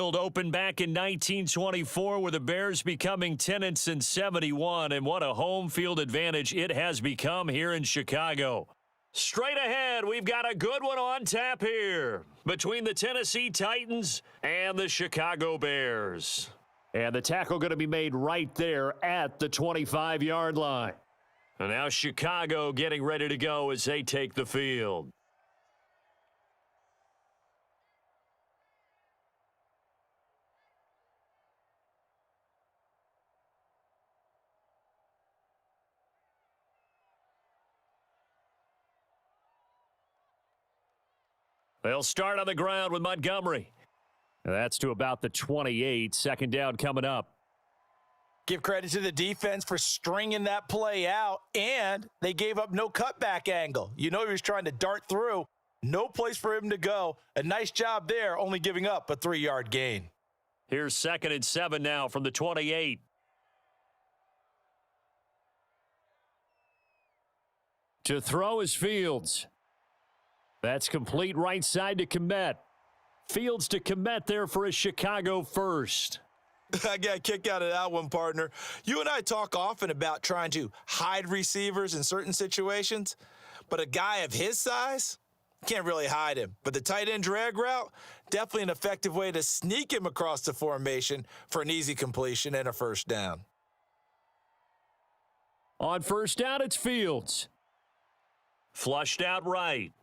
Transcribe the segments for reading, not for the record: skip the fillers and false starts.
Opened back in 1924 with the Bears becoming tenants in 71, and what a home field advantage it has become here in Chicago. Straight ahead, we've got a good one on tap here between the Tennessee Titans and the Chicago Bears. And the tackle going to be made right there at the 25-yard line. And now Chicago getting ready to go as they take the field. They'll start on the ground with Montgomery. That's to about the 28. Second down coming up. Give credit to the defense for stringing that play out, and they gave up no cutback angle. You know he was trying to dart through. No place for him to go. A nice job there, only giving up a 3-yard gain. Here's 2nd and 7 now from the 28. To throw is Fields. That's complete right side to Kmet. Fields to Kmet there for a Chicago first. I got a kick out of that one, partner. You and I talk often about trying to hide receivers in certain situations, but a guy of his size can't really hide him. But the tight end drag route, definitely an effective way to sneak him across the formation for an easy completion and a first down. On first down, it's Fields. Flushed out right.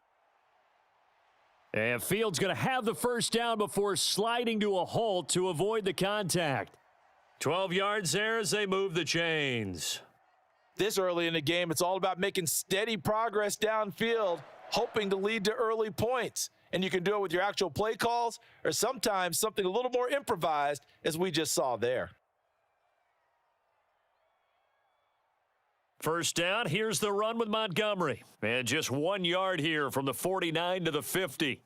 And Fields going to have the first down before sliding to a halt to avoid the contact. 12 yards there as they move the chains. This early in the game, it's all about making steady progress downfield, hoping to lead to early points. And you can do it with your actual play calls or sometimes something a little more improvised, as we just saw there. First down, here's the run with Montgomery. And just 1 yard here from the 49 to the 50.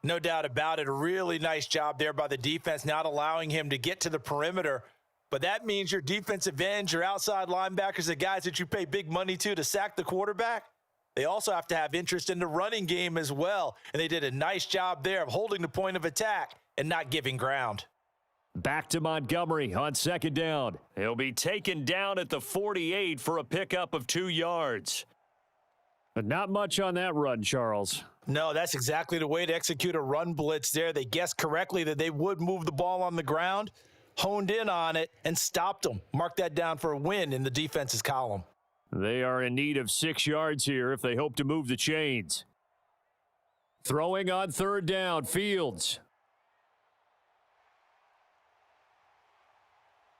No doubt about it. A really nice job there by the defense, not allowing him to get to the perimeter. But that means your defensive ends, your outside linebackers, the guys that you pay big money to sack the quarterback, they also have to have interest in the running game as well. And they did a nice job there of holding the point of attack and not giving ground. Back to Montgomery on second down. He'll be taken down at the 48 for a pickup of 2 yards. But not much on that run, Charles. No, that's exactly the way to execute a run blitz there. They guessed correctly that they would move the ball on the ground, honed in on it, and stopped them. Mark that down for a win in the defense's column. They are in need of 6 yards here if they hope to move the chains. Throwing on third down, Fields.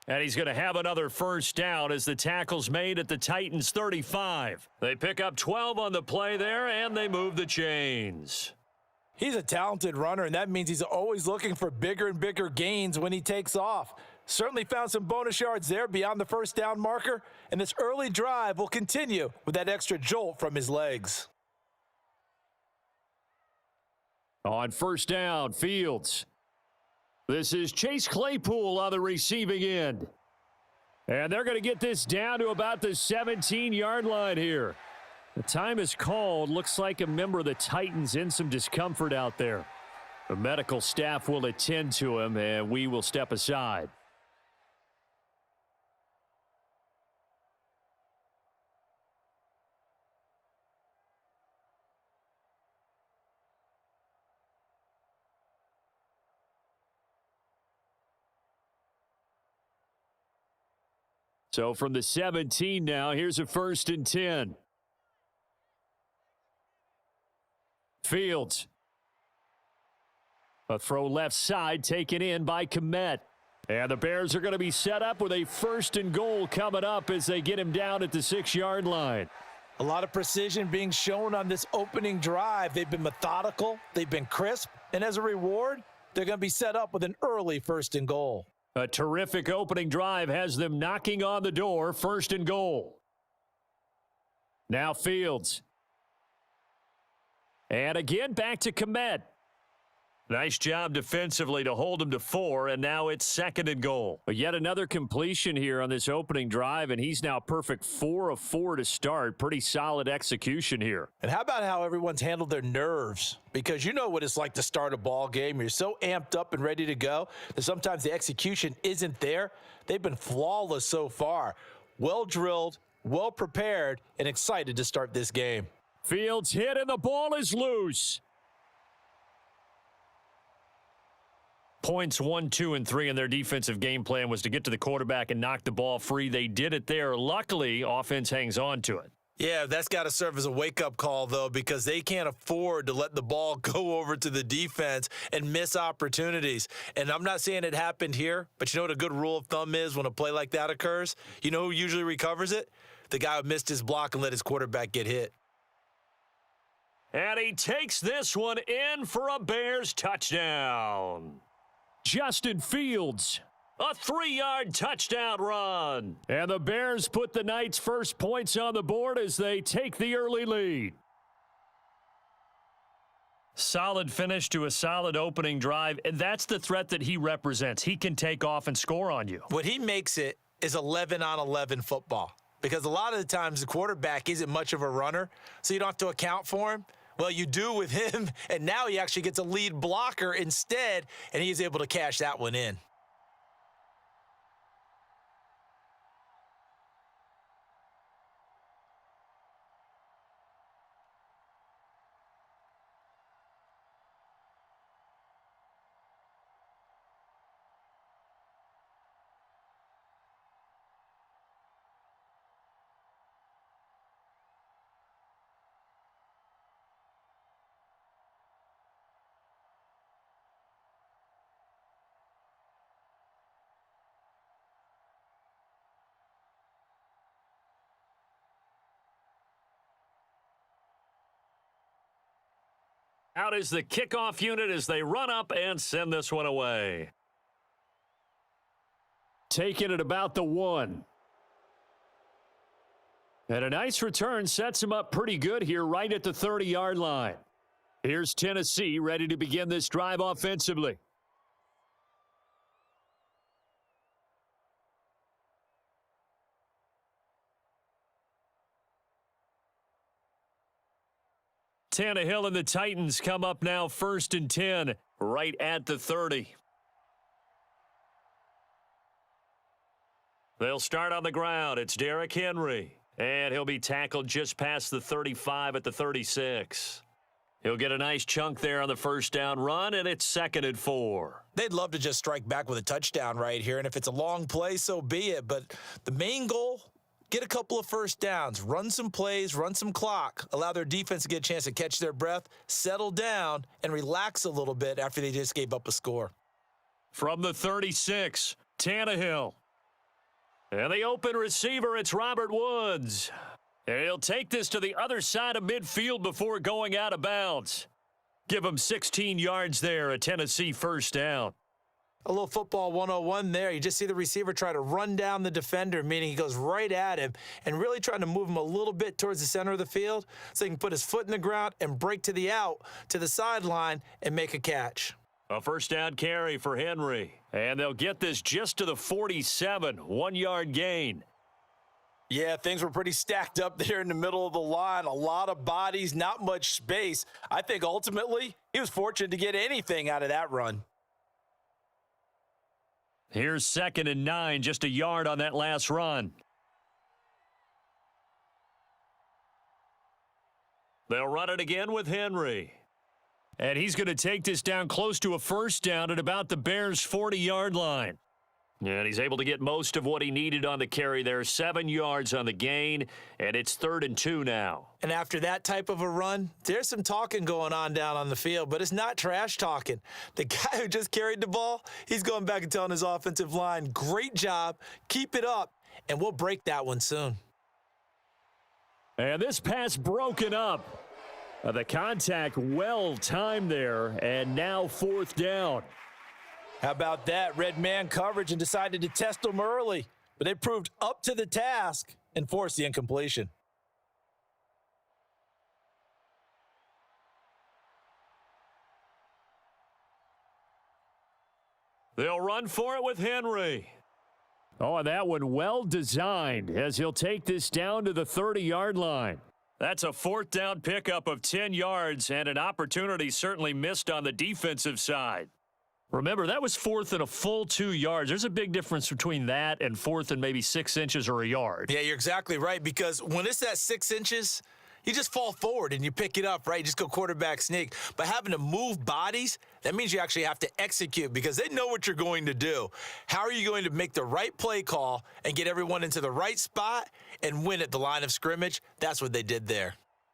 And he's going to have another first down as the tackle's made at the Titans' 35. They pick up 12 on the play there, and they move the chains. He's a talented runner, and that means he's always looking for bigger and bigger gains when he takes off. Certainly found some bonus yards there beyond the first down marker, and this early drive will continue with that extra jolt from his legs. On first down, Fields. This is Chase Claypool on the receiving end. And they're going to get this down to about the 17-yard line here. The time is called. Looks like a member of the Titans in some discomfort out there. The medical staff will attend to him, and we will step aside. So from the 17 now, here's a 1st and 10. Fields. A throw left side taken in by Kmet. And the Bears are going to be set up with a 1st and goal coming up as they get him down at the 6-yard line. A lot of precision being shown on this opening drive. They've been methodical. They've been crisp. And as a reward, they're going to be set up with an early 1st and goal. A terrific opening drive has them knocking on the door, 1st and goal. Now Fields. And again back to Kmet. Nice job defensively to hold him to 4, and now it's 2nd and goal. But yet another completion here on this opening drive, and he's now perfect 4 of 4 to start. Pretty solid execution here. And how about how everyone's handled their nerves? Because you know what it's like to start a ball game. You're so amped up and ready to go that sometimes the execution isn't there. They've been flawless so far. Well drilled, well prepared, and excited to start this game. Fields hit, and the ball is loose. Points 1, 2, and 3 in their defensive game plan was to get to the quarterback and knock the ball free. They did it there. Luckily, offense hangs on to it. Yeah, that's got to serve as a wake-up call, though, because they can't afford to let the ball go over to the defense and miss opportunities. And I'm not saying it happened here, but you know what a good rule of thumb is when a play like that occurs? You know who usually recovers it? The guy who missed his block and let his quarterback get hit. And he takes this one in for a Bears touchdown. Justin Fields. A 3-yard touchdown run. And the Bears put the Knights' first points on the board as they take the early lead. Solid finish to a solid opening drive, and that's the threat that he represents. He can take off and score on you. What he makes it is 11-on-11 football, because a lot of the times the quarterback isn't much of a runner, so you don't have to account for him. Well, you do with him, and now he actually gets a lead blocker instead, and he's able to cash that one in. Out is the kickoff unit as they run up and send this one away. Taking it about the 1. And a nice return sets him up pretty good here right at the 30-yard line. Here's Tennessee ready to begin this drive offensively. Tannehill and the Titans come up now 1st and 10, right at the 30. They'll start on the ground. It's Derrick Henry, and he'll be tackled just past the 35 at the 36. He'll get a nice chunk there on the first down run, and it's 2nd and 4. They'd love to just strike back with a touchdown right here, and if it's a long play, so be it. But the main goal, get a couple of first downs, run some plays, run some clock, allow their defense to get a chance to catch their breath, settle down, and relax a little bit after they just gave up a score. From the 36, Tannehill. And the open receiver, it's Robert Woods. And he'll take this to the other side of midfield before going out of bounds. Give him 16 yards there, a Tennessee first down. A little football 101 there. You just see the receiver try to run down the defender, meaning he goes right at him and really trying to move him a little bit towards the center of the field so he can put his foot in the ground and break to the out, to the sideline, and make a catch. A first down carry for Henry. And they'll get this just to the 47, 1-yard gain. Yeah, things were pretty stacked up there in the middle of the line. A lot of bodies, not much space. I think ultimately he was fortunate to get anything out of that run. Here's 2nd and 9, just a yard on that last run. They'll run it again with Henry. And he's going to take this down close to a first down at about the Bears' 40-yard line. And he's able to get most of what he needed on the carry there. 7 yards on the gain, and it's 3rd and 2 now. And after that type of a run, there's some talking going on down on the field, but it's not trash talking. The guy who just carried the ball, he's going back and telling his offensive line, great job, keep it up, and we'll break that one soon. And this pass broken up. The contact well timed there, and now 4th down. How about that? Red man coverage and decided to test them early, but they proved up to the task and forced the incompletion. They'll run for it with Henry. Oh, and that one well designed as he'll take this down to the 30-yard line. That's a fourth down pickup of 10 yards and an opportunity certainly missed on the defensive side. Remember, that was fourth and a full 2 yards. There's a big difference between that and fourth and maybe 6 inches or a yard. Yeah, you're exactly right, because when it's at 6 inches, you just fall forward and you pick it up, right? You just go quarterback sneak. But having to move bodies, that means you actually have to execute because they know what you're going to do. How are you going to make the right play call and get everyone into the right spot and win at the line of scrimmage? That's what they did there.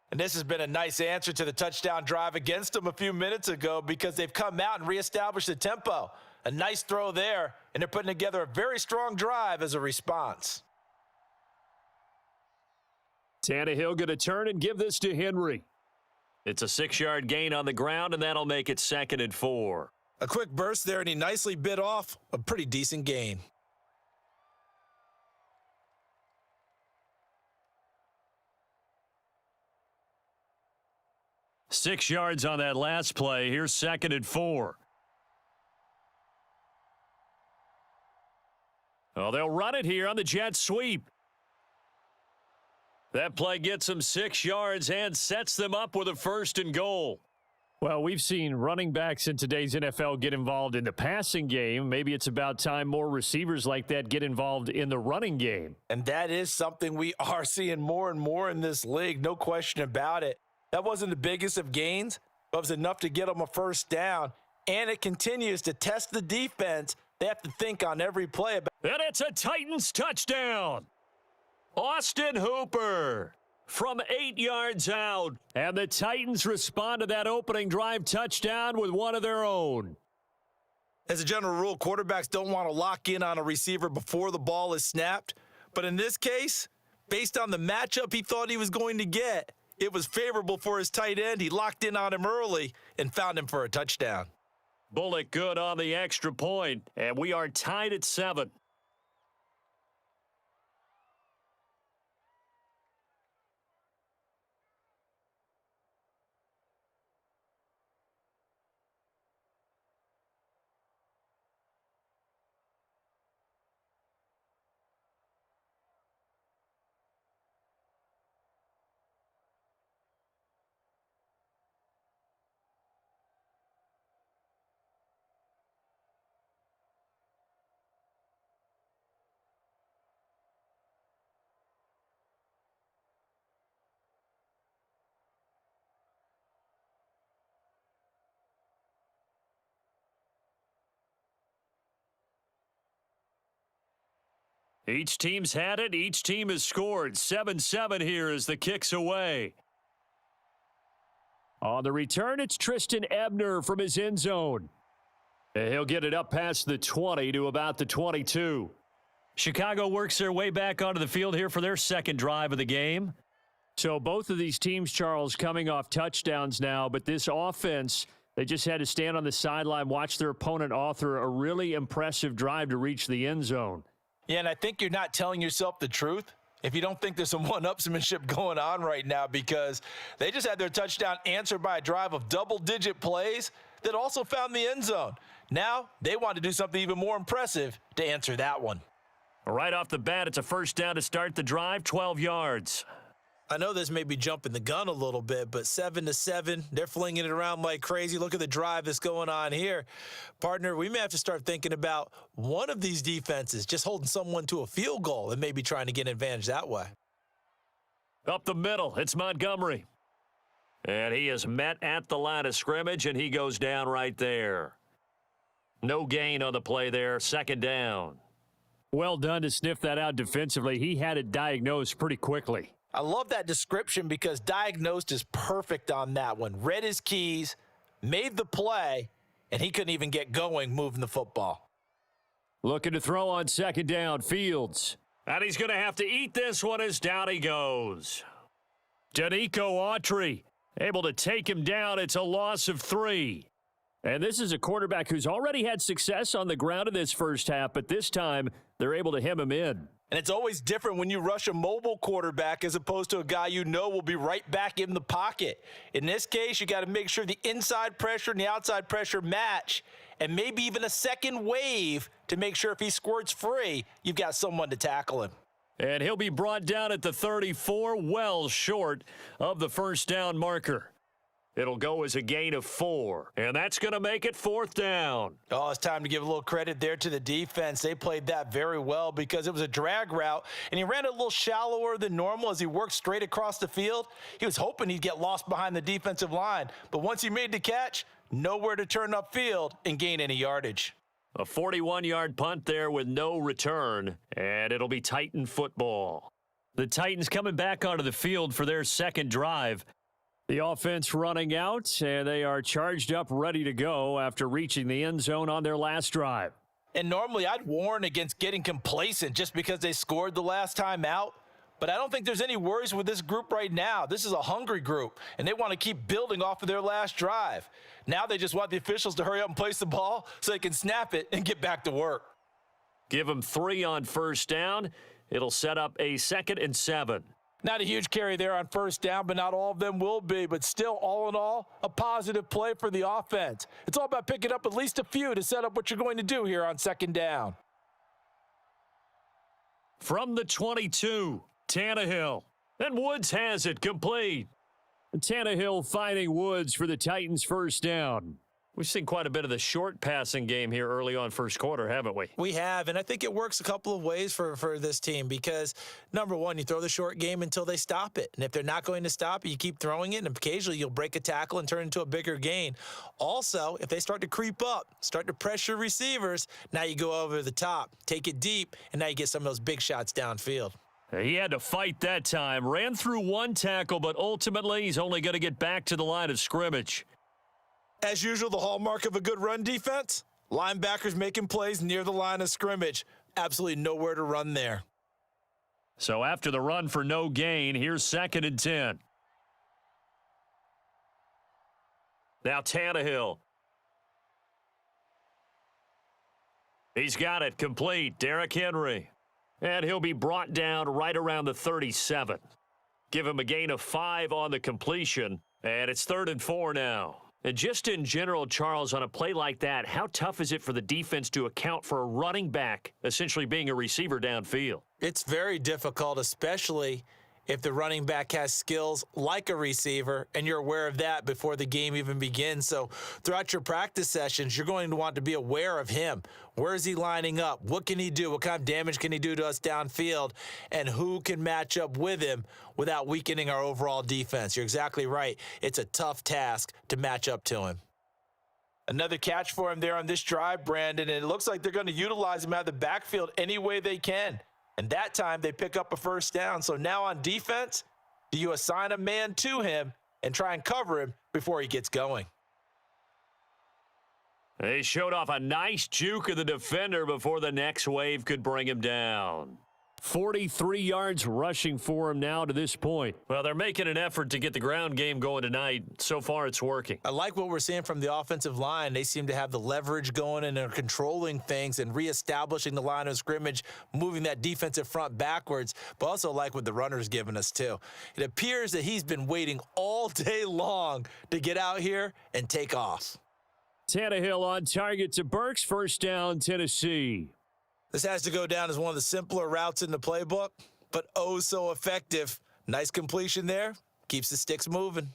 And this has been a nice answer to the touchdown drive against them a few minutes ago because they've come out and reestablished the tempo. A nice throw there, and they're putting together a very strong drive as a response. Tannehill going to turn and give this to Henry. It's a 6-yard gain on the ground, and that'll make it 2nd and 4. A quick burst there, and he nicely bit off a pretty decent gain. Six yards on that last play. Here's 2nd and 4. Oh, they'll run it here on the jet sweep. That play gets them 6 yards and sets them up with a 1st and goal. Well, we've seen running backs in today's NFL get involved in the passing game. Maybe it's about time more receivers like that get involved in the running game. And that is something we are seeing more and more in this league, no question about it. That wasn't the biggest of gains, but it was enough to get them a 1st down. And it continues to test the defense. They have to think on every play. And it's a Titans touchdown. Austin Hooper from 8 yards out. And the Titans respond to that opening drive touchdown with one of their own. As a general rule, quarterbacks don't want to lock in on a receiver before the ball is snapped. But in this case, based on the matchup he thought he was going to get, it was favorable for his tight end. He locked in on him early and found him for a touchdown. Bullock good on the extra point, and we are tied at 7. Each team's had it. Each team has scored. 7-7 here as the kick's away. On the return, it's Tristan Ebner from his end zone. And he'll get it up past the 20 to about the 22. Chicago works their way back onto the field here for their 2nd drive of the game. So both of these teams, Charles, coming off touchdowns now, but this offense, they just had to stand on the sideline, watch their opponent author a really impressive drive to reach the end zone. Yeah, and I think you're not telling yourself the truth if you don't think there's some one-upsmanship going on right now, because they just had their touchdown answered by a drive of double-digit plays that also found the end zone. Now they want to do something even more impressive to answer that one. Right off the bat, it's a 1st down to start the drive, 12 yards. I know this may be jumping the gun a little bit, but 7-7, they're flinging it around like crazy. Look at the drive that's going on here. Partner, we may have to start thinking about one of these defenses just holding someone to a field goal and maybe trying to get an advantage that way. Up the middle, it's Montgomery. And he is met at the line of scrimmage, and he goes down right there. No gain on the play there, 2nd down. Well done to sniff that out defensively. He had it diagnosed pretty quickly. I love that description because diagnosed is perfect on that one. Read his keys, made the play, and he couldn't even get going moving the football. Looking to throw on 2nd down, Fields. And he's going to have to eat this one as down he goes. Danico Autry able to take him down. It's a loss of 3. And this is a quarterback who's already had success on the ground in this first half, but this time they're able to hem him in. And it's always different when you rush a mobile quarterback as opposed to a guy you know will be right back in the pocket. In this case, you got to make sure the inside pressure and the outside pressure match, and maybe even a second wave to make sure if he squirts free, you've got someone to tackle him. And he'll be brought down at the 34, well short of the first down marker. It'll go as a gain of 4, and that's going to make it 4th down. Oh, it's time to give a little credit there to the defense. They played that very well because it was a drag route, and he ran a little shallower than normal as he worked straight across the field. He was hoping he'd get lost behind the defensive line, but once he made the catch, nowhere to turn upfield and gain any yardage. A 41-yard punt there with no return, and it'll be Titan football. The Titans coming back onto the field for their second drive. The offense running out, and they are charged up, ready to go after reaching the end zone on their last drive. And normally I'd warn against getting complacent just because they scored the last time out, but I don't think there's any worries with this group right now. This is a hungry group, and they want to keep building off of their last drive. Now they just want the officials to hurry up and place the ball so they can snap it and get back to work. Give them 3 on first down. It'll set up a 2nd and 7. Not a huge carry there on first down, but not all of them will be. But still, all in all, a positive play for the offense. It's all about picking up at least a few to set up what you're going to do here on second down. From the 22, Tannehill. And Woods has it complete. Tannehill finding Woods for the Titans' first down. We've seen quite a bit of the short passing game here early on first quarter, haven't we? We have, and I think it works a couple of ways for this team because, number one, you throw the short game until they stop it. And if they're not going to stop it, you keep throwing it, and occasionally you'll break a tackle and turn it into a bigger gain. Also, if they start to creep up, start to pressure receivers, now you go over the top, take it deep, and now you get some of those big shots downfield. He had to fight that time. Ran through one tackle, but ultimately he's only going to get back to the line of scrimmage. As usual, the hallmark of a good run defense, linebackers making plays near the line of scrimmage. Absolutely nowhere to run there. So after the run for no gain, here's 2nd and 10. Now Tannehill. He's got it complete. Derrick Henry. And he'll be brought down right around the 37. Give him a gain of 5 on the completion. And it's 3rd and 4 now. And just in general, Charles, on a play like that, how tough is it for the defense to account for a running back essentially being a receiver downfield? It's very difficult, especially if the running back has skills like a receiver, and you're aware of that before the game even begins. So throughout your practice sessions, you're going to want to be aware of him. Where is he lining up? What can he do? What kind of damage can he do to us downfield? And who can match up with him without weakening our overall defense? You're exactly right. It's a tough task to match up to him. Another catch for him there on this drive, Brandon, and it looks like they're going to utilize him out of the backfield any way they can. And that time they pick up a first down. So now on defense, do you assign a man to him and try and cover him before he gets going? They showed off a nice juke of the defender before the next wave could bring him down. 43 yards rushing for him now to this point. Well, they're making an effort to get the ground game going tonight. So far, it's working. I like what we're seeing from the offensive line. They seem to have the leverage going and are controlling things and reestablishing the line of scrimmage, moving that defensive front backwards, but also like what the runner's giving us too. It appears that he's been waiting all day long to get out here and take off. Tannehill on target to Burks. First down, Tennessee. This has to go down as one of the simpler routes in the playbook, but oh so effective. Nice completion there. Keeps the sticks moving.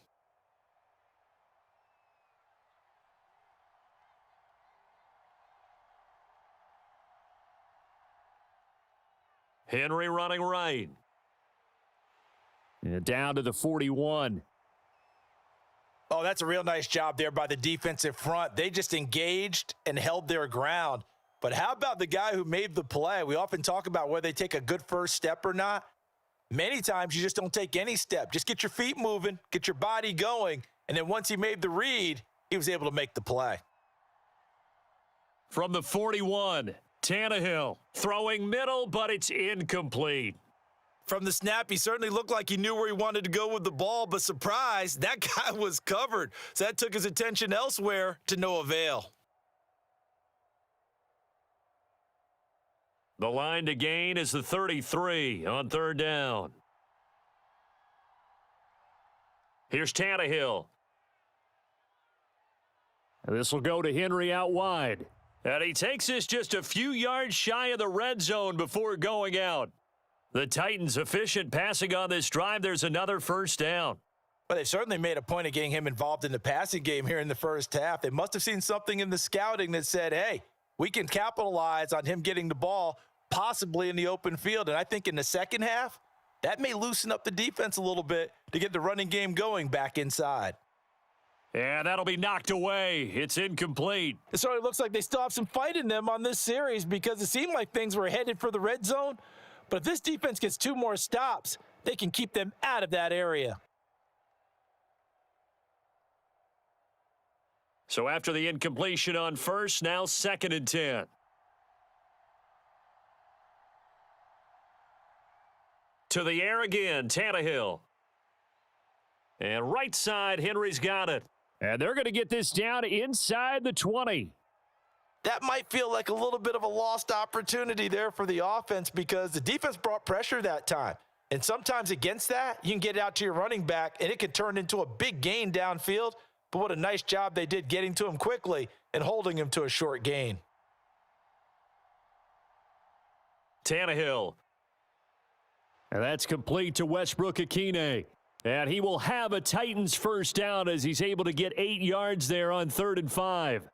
Henry running right. And down to the 41. Oh, that's a real nice job there by the defensive front. They just engaged and held their ground. But how about the guy who made the play? We often talk about whether they take a good first step or not. Many times you just don't take any step. Just get your feet moving, get your body going, and then once he made the read, he was able to make the play. From the 41, Tannehill throwing middle, but it's incomplete. From the snap, he certainly looked like he knew where he wanted to go with the ball, but surprise, that guy was covered. So that took his attention elsewhere to no avail. The line to gain is the 33 on 3rd down. Here's Tannehill. This will go to Henry out wide. And he takes this just a few yards shy of the red zone before going out. The Titans efficient passing on this drive. There's another first down. Well, they've certainly made a point of getting him involved in the passing game here in the first half. They must have seen something in the scouting that said, hey, we can capitalize on him getting the ball possibly in the open field. And I think in the second half, that may loosen up the defense a little bit to get the running game going back inside. And that'll be knocked away. It's incomplete. It certainly looks like they still have some fight in them on this series because it seemed like things were headed for the red zone. But if this defense gets 2 more stops, they can keep them out of that area. So after the incompletion on first, now 2nd and 10. To the air again, Tannehill. And right side, Henry's got it. And they're going to get this down inside the 20. That might feel like a little bit of a lost opportunity there for the offense because the defense brought pressure that time. And sometimes against that, you can get it out to your running back, and it can turn into a big gain downfield. But what a nice job they did getting to him quickly and holding him to a short gain. Tannehill. And that's complete to Westbrook-Akine. And he will have a Titans first down as he's able to get 8 yards there on 3rd and 5.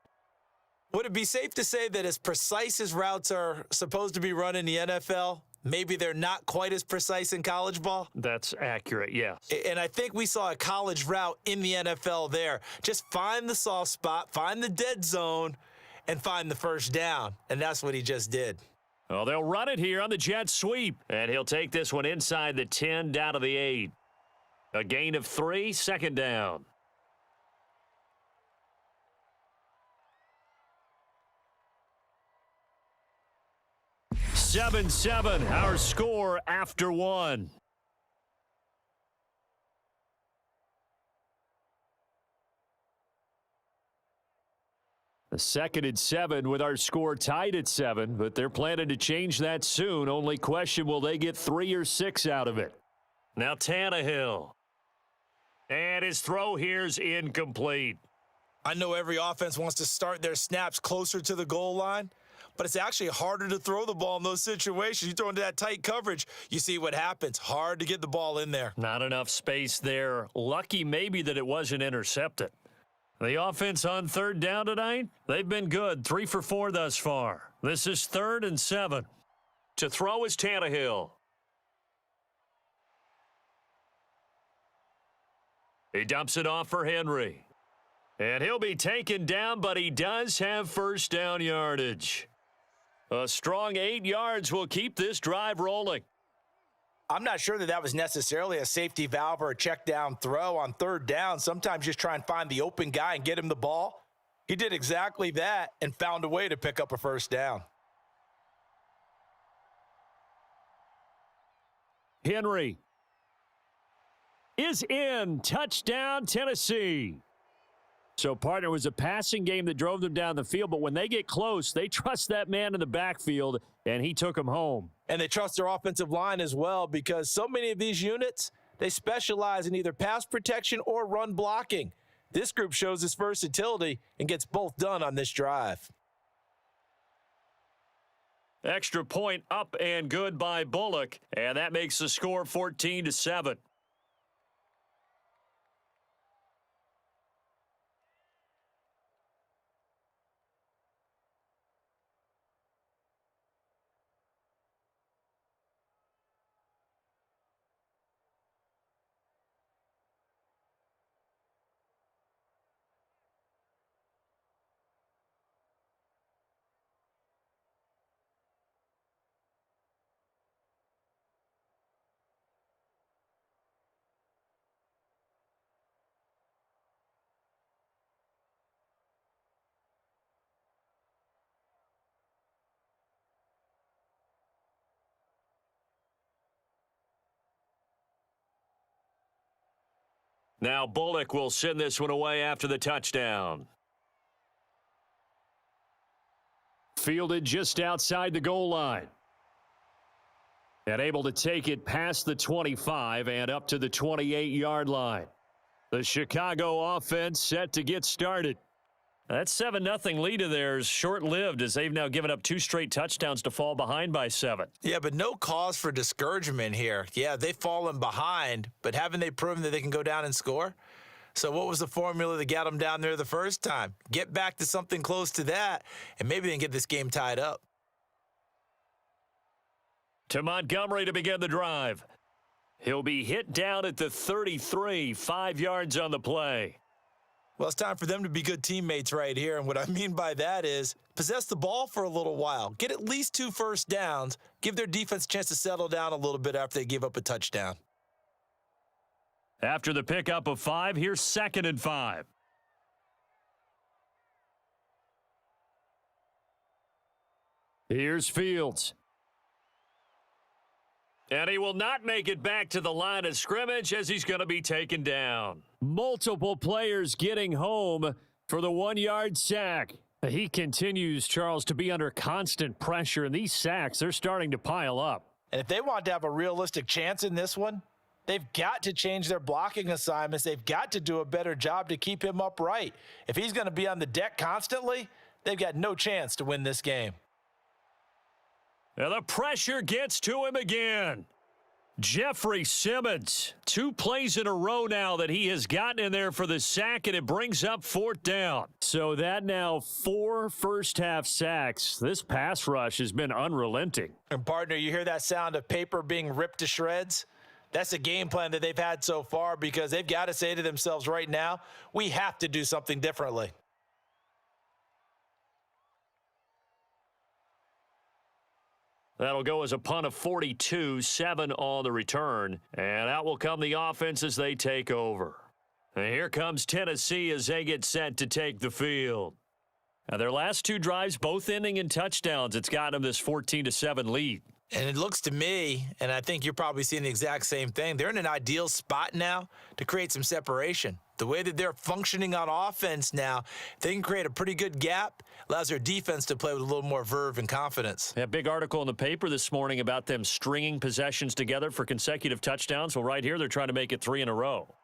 Would it be safe to say that as precise as routes are supposed to be run in the NFL, maybe they're not quite as precise in college ball? That's accurate, yes. And I think we saw a college route in the NFL there. Just find the soft spot, find the dead zone, and find the first down. And that's what he just did. Well, they'll run it here on the jet sweep. And he'll take this one inside the 10 down to the 8. A gain of 3, 2nd down. "7-7", our score after 1. The 2nd and 7 with our score tied at 7, but they're planning to change that soon. Only question, will they get 3 or 6 out of it? Now Tannehill. And his throw here's incomplete. I know every offense wants to start their snaps closer to the goal line, but it's actually harder to throw the ball in those situations. You throw into that tight coverage, you see what happens. Hard to get the ball in there. Not enough space there. Lucky maybe that it wasn't intercepted. The offense on 3rd down tonight, they've been good. 3 for 4 thus far. This is 3rd and 7. To throw is Tannehill. He dumps it off for Henry. And he'll be taken down, but he does have first down yardage. A strong 8 yards will keep this drive rolling. I'm not sure that was necessarily a safety valve or a check down throw on 3rd down. Sometimes just try and find the open guy and get him the ball. He did exactly that and found a way to pick up a first down. Henry is in. Touchdown, Tennessee. So, partner, was a passing game that drove them down the field, but when they get close, they trust that man in the backfield, and he took them home. And they trust their offensive line as well because so many of these units, they specialize in either pass protection or run blocking. This group shows its versatility and gets both done on this drive. Extra point up and good by Bullock, and that makes the score 14-7. Now Bullock will send this one away after the touchdown. Fielded just outside the goal line. And able to take it past the 25 and up to the 28-yard line. The Chicago offense set to get started. That 7-0 lead of theirs short-lived as they've now given up 2 straight touchdowns to fall behind by 7. Yeah, but no cause for discouragement here. Yeah, they've fallen behind, but haven't they proven that they can go down and score? So what was the formula that got them down there the first time? Get back to something close to that, and maybe they can get this game tied up. To Montgomery to begin the drive. He'll be hit down at the 33, 5 yards on the play. Well, it's time for them to be good teammates right here, and what I mean by that is possess the ball for a little while. Get at least 2 first downs. Give their defense a chance to settle down a little bit after they give up a touchdown. After the pickup of 5, here's 2nd and 5. Here's Fields. And he will not make it back to the line of scrimmage as he's going to be taken down. Multiple players getting home for the 1-yard sack. He continues, Charles, to be under constant pressure, and these sacks, they're starting to pile up. And if they want to have a realistic chance in this one, they've got to change their blocking assignments. They've got to do a better job to keep him upright. If he's going to be on the deck constantly, they've got no chance to win this game. And the pressure gets to him again. Jeffrey Simmons, 2 plays in a row now that he has gotten in there for the sack, and it brings up 4th down. So that now 4 first-half sacks. This pass rush has been unrelenting. And, partner, you hear that sound of paper being ripped to shreds? That's a game plan that they've had so far because they've got to say to themselves right now, we have to do something differently. That'll go as a punt of 42, 7 on the return. And out will come the offense as they take over. And here comes Tennessee as they get set to take the field. Now, their last 2 drives, both ending in touchdowns. It's gotten them this 14-7 lead. And it looks to me, and I think you're probably seeing the exact same thing, they're in an ideal spot now to create some separation. The way that they're functioning on offense now, they can create a pretty good gap, allows their defense to play with a little more verve and confidence. A big article in the paper this morning about them stringing possessions together for consecutive touchdowns. Well, right here, they're trying to make it 3 in a row.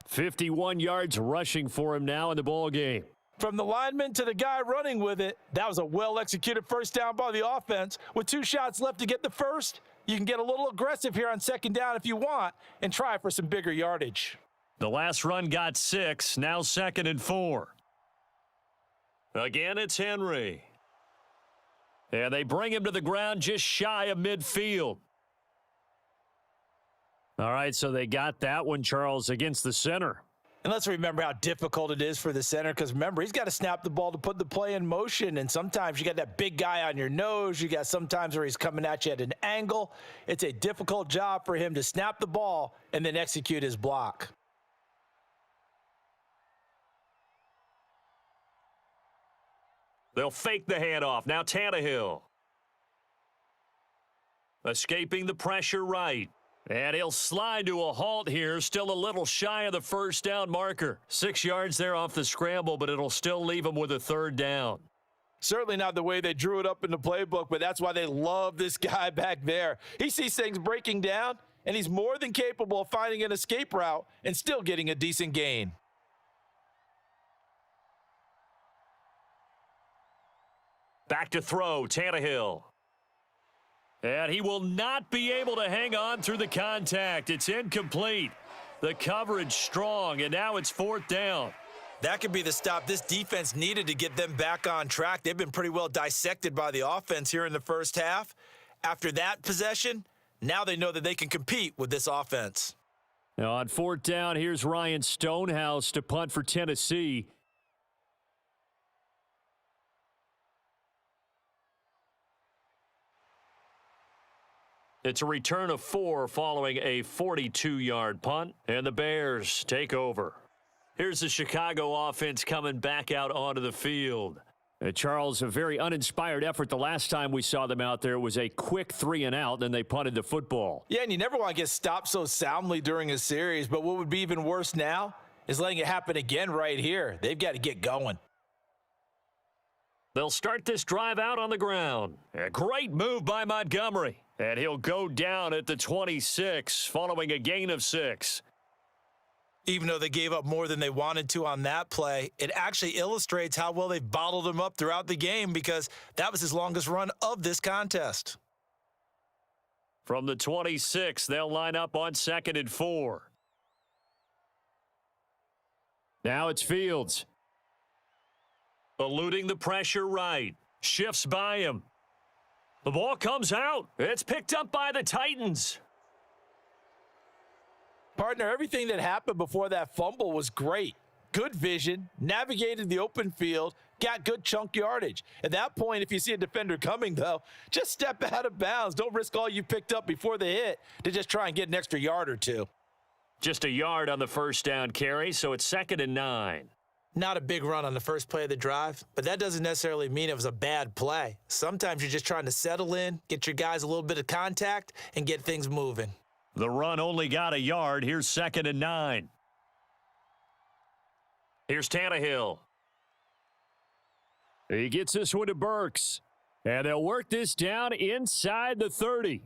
51 yards rushing for him now in the ball game. From the lineman to the guy running with it, that was a well-executed first down by the offense. With 2 shots left to get the first, you can get a little aggressive here on 2nd down if you want and try for some bigger yardage. The last run got 6, now 2nd and 4. Again, it's Henry. And they bring him to the ground just shy of midfield. All right, so they got that one, Charles, against the center. And let's remember how difficult it is for the center because, remember, he's got to snap the ball to put the play in motion. And sometimes you got that big guy on your nose. You got sometimes where he's coming at you at an angle. It's a difficult job for him to snap the ball and then execute his block. They'll fake the handoff. Now Tannehill. Escaping the pressure right. And he'll slide to a halt here, still a little shy of the first down marker. 6 yards there off the scramble, but it'll still leave him with a 3rd down. Certainly not the way they drew it up in the playbook, but that's why they love this guy back there. He sees things breaking down, and he's more than capable of finding an escape route and still getting a decent gain. Back to throw, Tannehill. And he will not be able to hang on through the contact. It's incomplete. The coverage strong, and now it's 4th down. That could be the stop this defense needed to get them back on track. They've been pretty well dissected by the offense here in the first half. After that possession, now they know that they can compete with this offense. Now on 4th down, here's Ryan Stonehouse to punt for Tennessee. It's a return of 4 following a 42-yard punt, and the Bears take over. Here's the Chicago offense coming back out onto the field. Charles, a very uninspired effort the last time we saw them out there. It was a quick 3-and-out, then they punted the football. Yeah, and you never want to get stopped so soundly during a series, but what would be even worse now is letting it happen again right here. They've got to get going. They'll start this drive out on the ground. A great move by Montgomery. And he'll go down at the 26 following a gain of 6. Even though they gave up more than they wanted to on that play, it actually illustrates how well they've bottled him up throughout the game because that was his longest run of this contest. From the 26, they'll line up on 2nd and 4. Now it's Fields. Eluding the pressure right. Shifts by him. The ball comes out. It's picked up by the Titans. Partner, everything that happened before that fumble was great. Good vision, navigated the open field, got good chunk yardage. At that point, if you see a defender coming, though, just step out of bounds. Don't risk all you picked up before the hit to just try and get an extra yard or two. Just a yard on the first down carry, so it's 2nd and 9. Not a big run on the first play of the drive, but that doesn't necessarily mean it was a bad play. Sometimes you're just trying to settle in, get your guys a little bit of contact, and get things moving. The run only got a yard. Here's 2nd and 9. Here's Tannehill. He gets this one to Burks. And they'll work this down inside the 30.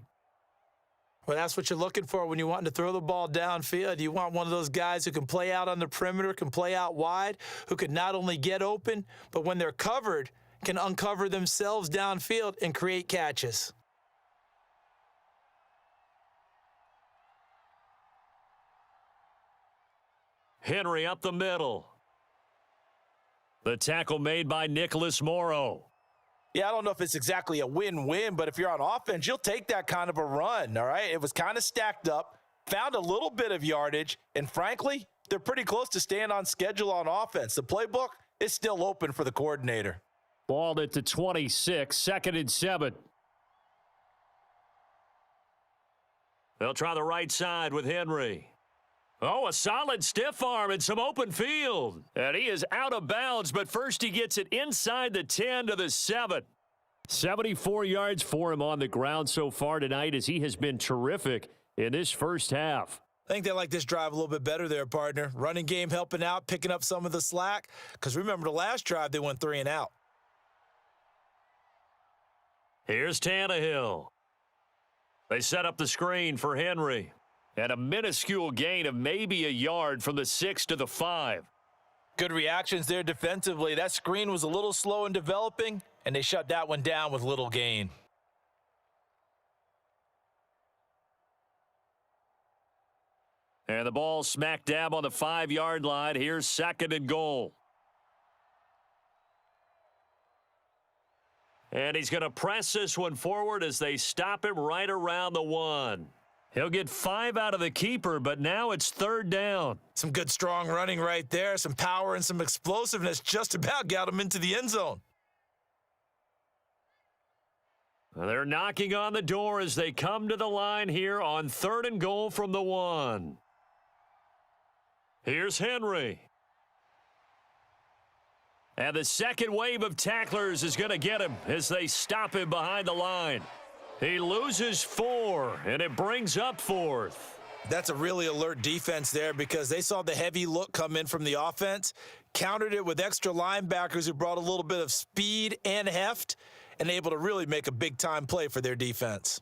Well, that's what you're looking for when you want to throw the ball downfield. You want one of those guys who can play out on the perimeter, can play out wide, who can not only get open, but when they're covered, can uncover themselves downfield and create catches. Henry up the middle. The tackle made by Nicholas Morrow. Yeah, I don't know if it's exactly a win-win, but if you're on offense, you'll take that kind of a run, all right? It was kind of stacked up, found a little bit of yardage, and frankly, they're pretty close to staying on schedule on offense. The playbook is still open for the coordinator. Ball at the 26, 2nd and 7. They'll try the right side with Henry. Oh, a solid stiff arm and some open field. And he is out of bounds, but first he gets it inside the 10 to the 7. 74 yards for him on the ground so far tonight as he has been terrific in this first half. I think they like this drive a little bit better there, partner. Running game helping out, picking up some of the slack. Because remember the last drive, they went 3 and out. Here's Tannehill. They set up the screen for Henry. And a minuscule gain of maybe a yard from the 6 to the 5. Good reactions there defensively. That screen was a little slow in developing, and they shut that one down with little gain. And the ball smack dab on the 5-yard line. Here's 2nd and goal. And he's going to press this one forward as they stop him right around the 1. He'll get 5 out of the keeper, but now it's 3rd down. Some good, strong running right there. Some power and some explosiveness just about got him into the end zone. They're knocking on the door as they come to the line here on 3rd and goal from the 1. Here's Henry. And the second wave of tacklers is going to get him as they stop him behind the line. He loses 4, and it brings up 4th. That's a really alert defense there because they saw the heavy look come in from the offense, countered it with extra linebackers who brought a little bit of speed and heft, and able to really make a big-time play for their defense.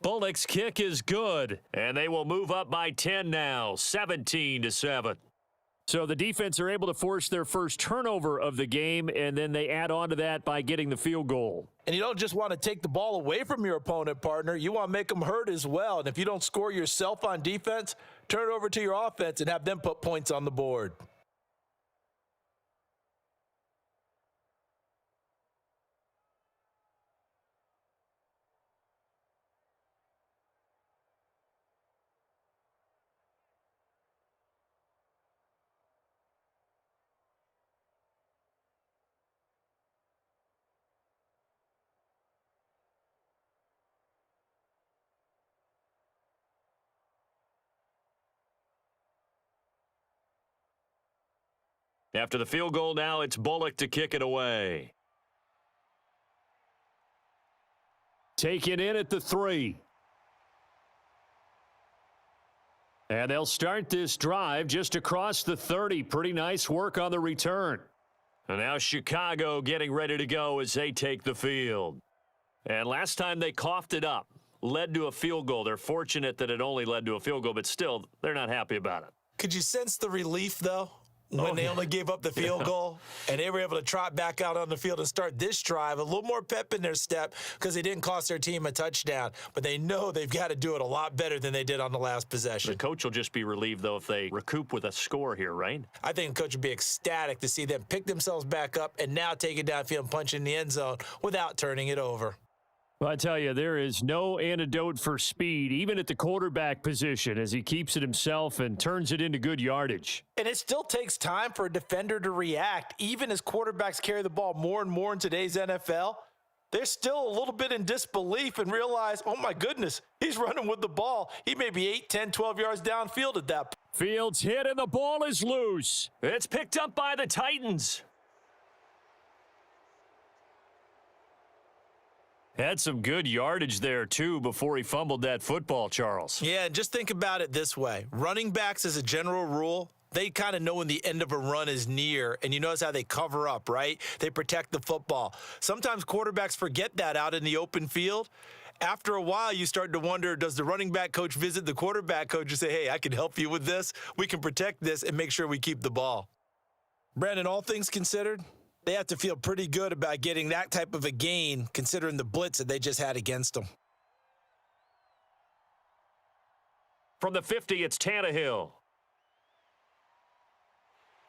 Bullock's kick is good, and they will move up by 10 now, 17 to 7. So the defense are able to force their first turnover of the game, and then they add on to that by getting the field goal. And you don't just want to take the ball away from your opponent, partner. You want to make them hurt as well. And if you don't score yourself on defense, turn it over to your offense and have them put points on the board. After the field goal now, it's Bullock to kick it away. Taken in at the 3. And they'll start this drive just across the 30. Pretty nice work on the return. And now Chicago getting ready to go as they take the field. And last time they coughed it up. led to a field goal. They're fortunate that it only led to a field goal, but still, they're not happy about it. Could you sense the relief, though, when they only gave up the field goal and they were able to trot back out on the field and start this drive, a little more pep in their step because they didn't cost their team a touchdown, but they know they've got to do it a lot better than they did on the last possession. The coach will just be relieved, though, if they recoup with a score here, right? I think the coach would be ecstatic to see them pick themselves back up and now take it downfield and punch in the end zone without turning it over. Well, I tell you, there is no antidote for speed, even at the quarterback position, as he keeps it himself and turns it into good yardage. And it still takes time for a defender to react. Even as quarterbacks carry the ball more and more in today's NFL, they're still a little bit in disbelief and realize, oh, my goodness, he's running with the ball. He may be 8, 10, 12 yards downfield at that point. Fields hit, and the ball is loose. It's picked up by the Titans. Had some good yardage there, too, before he fumbled that football, Charles. Yeah, and just think about it this way. Running backs, as a general rule, they kind of know when the end of a run is near, and you notice how they cover up, right? They protect the football. Sometimes quarterbacks forget that out in the open field. After a while, you start to wonder, does the running back coach visit the quarterback coach and say, hey, I can help you with this. We can protect this and make sure we keep the ball. Brandon, all things considered, they have to feel pretty good about getting that type of a gain considering the blitz that they just had against them. From the 50, it's Tannehill.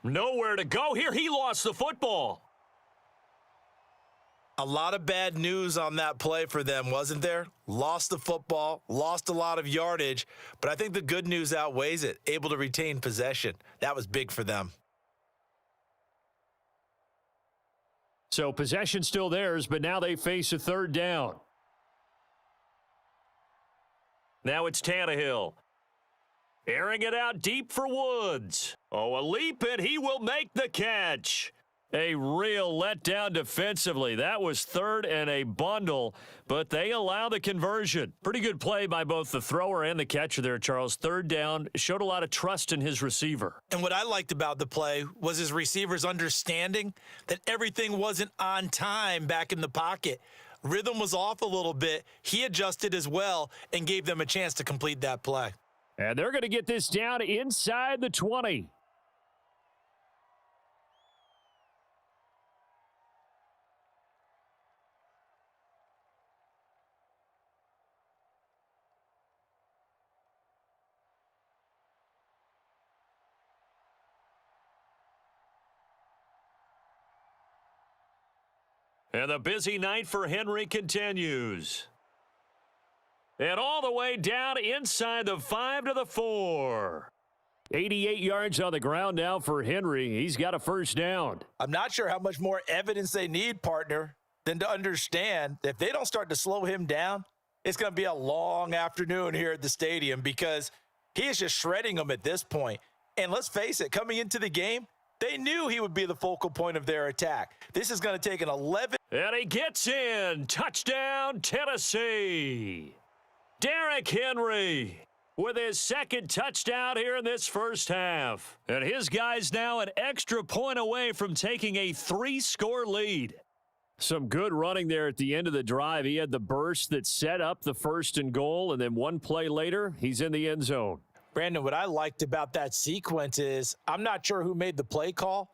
Nowhere to go here. He lost the football. A lot of bad news on that play for them, wasn't there? Lost the football, lost a lot of yardage, but I think the good news outweighs it. Able to retain possession. That was big for them. So possession still theirs, but now they face a third down. Now it's Tannehill. Airing it out deep for Woods. Oh, a leap, and he will make the catch. A real letdown defensively. That was third and a bundle, but they allow the conversion. Pretty good play by both the thrower and the catcher there, Charles. Third down, showed a lot of trust in his receiver. And what I liked about the play was his receiver's understanding that everything wasn't on time back in the pocket. Rhythm was off a little bit. He adjusted as well and gave them a chance to complete that play. And they're going to get this down inside the 20. And the busy night for Henry continues. And all the way down inside the 5 to the 4. 88 yards on the ground now for Henry. He's got a first down. I'm not sure how much more evidence they need, partner, than to understand that if they don't start to slow him down, it's going to be a long afternoon here at the stadium because he is just shredding them at this point. And let's face it, coming into the game, they knew he would be the focal point of their attack. This is going to take an 11. And he gets in. Touchdown, Tennessee. Derrick Henry with his second touchdown here in this first half. And his guys now an extra point away from taking a 3-score lead. Some good running there at the end of the drive. He had the burst that set up the first and goal, and then one play later, he's in the end zone. Brandon, what I liked about that sequence is I'm not sure who made the play call,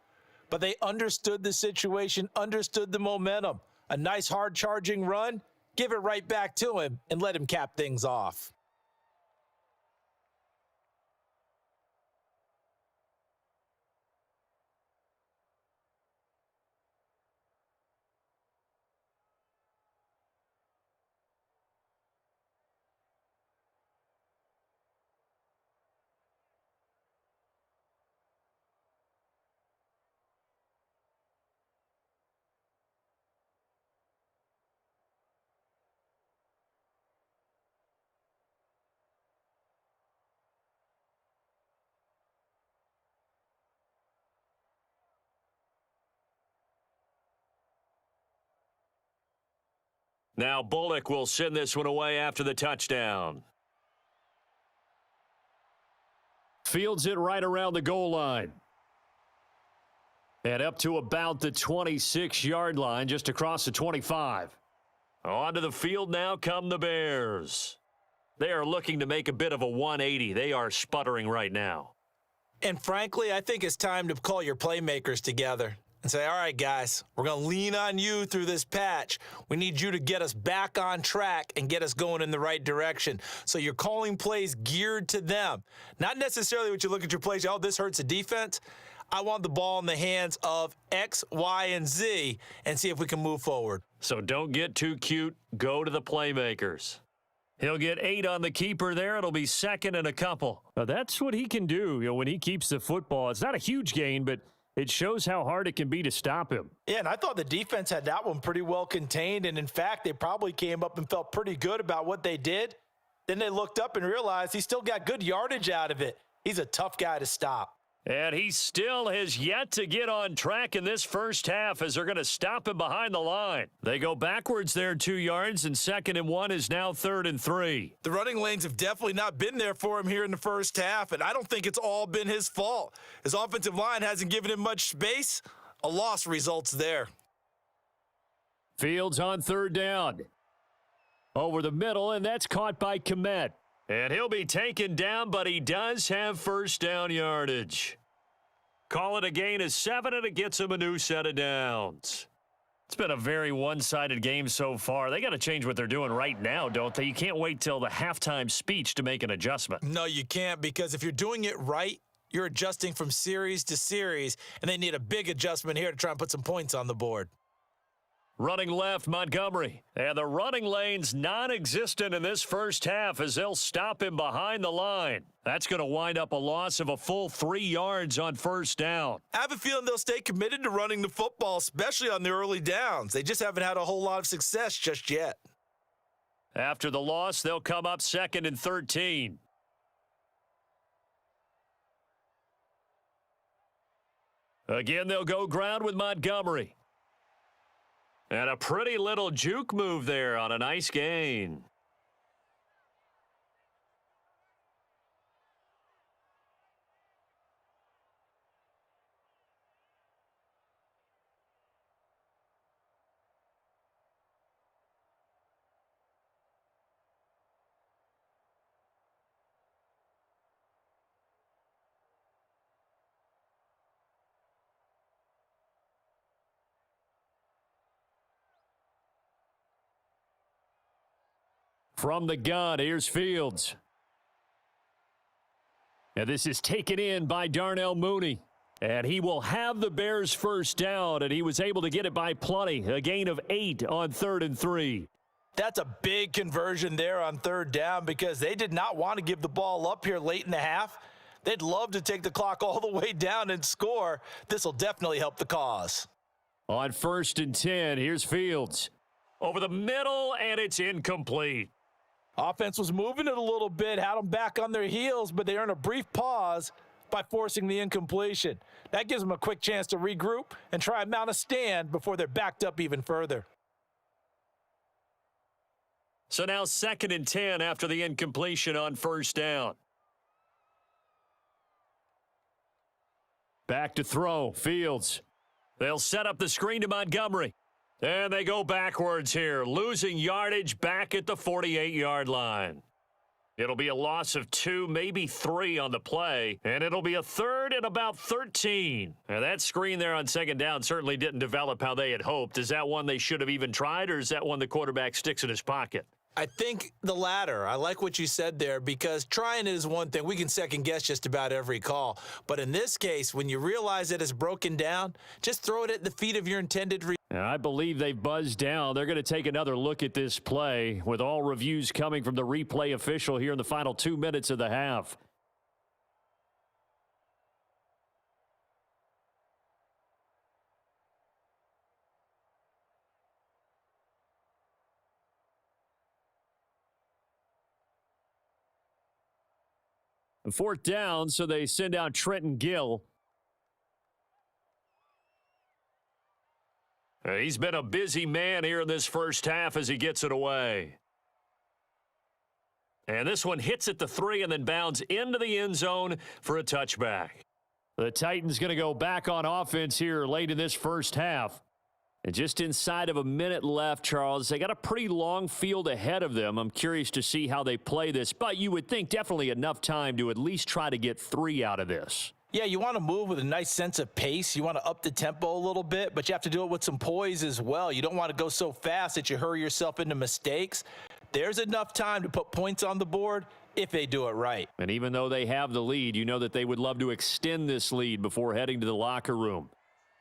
but they understood the situation, understood the momentum. A nice hard-charging run, give it right back to him, and let him cap things off. Now Bullock will send this one away after the touchdown. Fields it right around the goal line. And up to about the 26-yard line, just across the 25. Onto the field now come the Bears. They are looking to make a bit of a 180. They are sputtering right now. And frankly, I think it's time to call your playmakers together and say, all right, guys, we're going to lean on you through this patch. We need you to get us back on track and get us going in the right direction. So you're calling plays geared to them. Not necessarily what you look at your plays, oh, this hurts the defense. I want the ball in the hands of X, Y, and Z and see if we can move forward. So don't get too cute. Go to the playmakers. He'll get 8 on the keeper there. It'll be second and a couple. Now, that's what he can do, when he keeps the football. It's not a huge gain, but it shows how hard it can be to stop him. Yeah, and I thought the defense had that one pretty well contained. And, in fact, they probably came up and felt pretty good about what they did. Then they looked up and realized he still got good yardage out of it. He's a tough guy to stop. And he still has yet to get on track in this first half as they're going to stop him behind the line. They go backwards there 2 yards, and 2nd and 1 is now 3rd and 3. The running lanes have definitely not been there for him here in the first half, and I don't think it's all been his fault. His offensive line hasn't given him much space. A loss results there. Fields on 3rd down. Over the middle, and that's caught by Komet. And he'll be taken down, but he does have first down yardage. Call it a gain of 7, and it gets him a new set of downs. It's been a very one-sided game so far. They got to change what they're doing right now, don't they? You can't wait till the halftime speech to make an adjustment. No, you can't, because if you're doing it right, you're adjusting from series to series, and they need a big adjustment here to try and put some points on the board. Running left, Montgomery. And the running lane's non-existent in this first half as they'll stop him behind the line. That's going to wind up a loss of a full 3 yards on first down. I have a feeling they'll stay committed to running the football, especially on the early downs. They just haven't had a whole lot of success just yet. After the loss, they'll come up 2nd and 13. Again, they'll go ground with Montgomery. And a pretty little juke move there on a nice gain. From the gun, here's Fields. And this is taken in by Darnell Mooney. And he will have the Bears first down, and he was able to get it by plenty. A gain of 8 on 3rd and 3. That's a big conversion there on 3rd down because they did not want to give the ball up here late in the half. They'd love to take the clock all the way down and score. This will definitely help the cause. On 1st and 10, here's Fields. Over the middle, and it's incomplete. Offense was moving it a little bit, had them back on their heels, but they earned a brief pause by forcing the incompletion. That gives them a quick chance to regroup and try and mount a stand before they're backed up even further. So now 2nd and 10 after the incompletion on first down. Back to throw, Fields. They'll set up the screen to Montgomery. And they go backwards here, losing yardage back at the 48-yard line. It'll be a loss of 2, maybe 3 on the play, and it'll be a 3rd and about 13. And that screen there on 2nd down certainly didn't develop how they had hoped. Is that one they should have even tried, or is that one the quarterback sticks in his pocket? I think the latter. I like what you said there because trying it is one thing. We can second guess just about every call. But in this case, when you realize that it's broken down, just throw it at the feet of your intended I believe they've buzzed down. They're going to take another look at this play with all reviews coming from the replay official here in the final 2 minutes of the half. Fourth down, so they send out Trenton Gill. He's been a busy man here in this first half as he gets it away. And this one hits at the 3 and then bounds into the end zone for a touchback. The Titans going to go back on offense here late in this first half. And just inside of a minute left, Charles. They got a pretty long field ahead of them. I'm curious to see how they play this, but you would think definitely enough time to at least try to get 3 out of this. Yeah, you want to move with a nice sense of pace. You want to up the tempo a little bit, but you have to do it with some poise as well. You don't want to go so fast that you hurry yourself into mistakes. There's enough time to put points on the board if they do it right. And even though they have the lead, you know that they would love to extend this lead before heading to the locker room.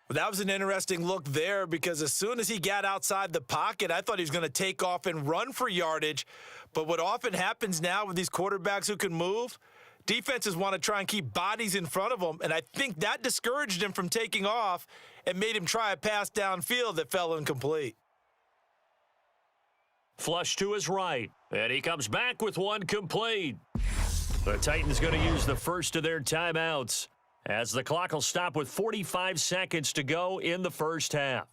Well, that was an interesting look there because as soon as he got outside the pocket, I thought he was going to take off and run for yardage. But what often happens now with these quarterbacks who can move, defenses want to try and keep bodies in front of them, and I think that discouraged him from taking off and made him try a pass downfield that fell incomplete. Flush to his right, and he comes back with one complete. The Titans going to use the first of their timeouts as the clock will stop with 45 seconds to go in the first half.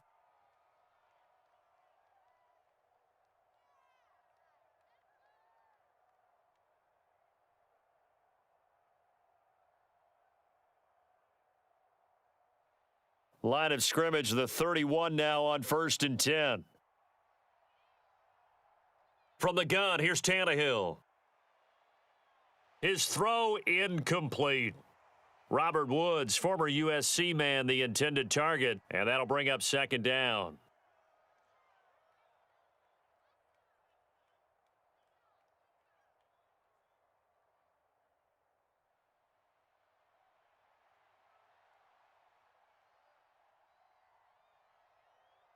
Line of scrimmage, the 31 now on 1st and 10. From the gun, here's Tannehill. His throw incomplete. Robert Woods, former USC man, the intended target, and that'll bring up 2nd down.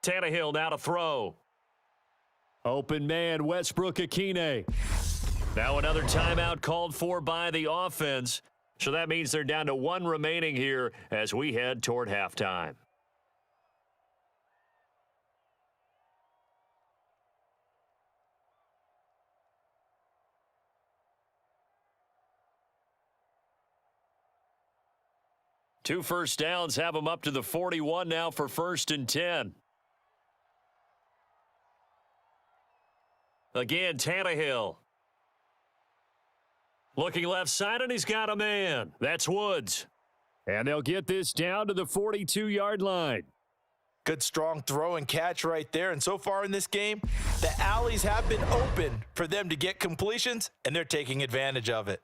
Tannehill now to throw. Open man, Westbrook-Ikhine. Now another timeout called for by the offense. So that means they're down to 1 remaining here as we head toward halftime. Two first downs have them up to the 41 now for 1st and 10. Again, Tannehill. Looking left side, and he's got a man. That's Woods. And they'll get this down to the 42-yard line. Good strong throw and catch right there. And so far in this game, the alleys have been open for them to get completions, and they're taking advantage of it.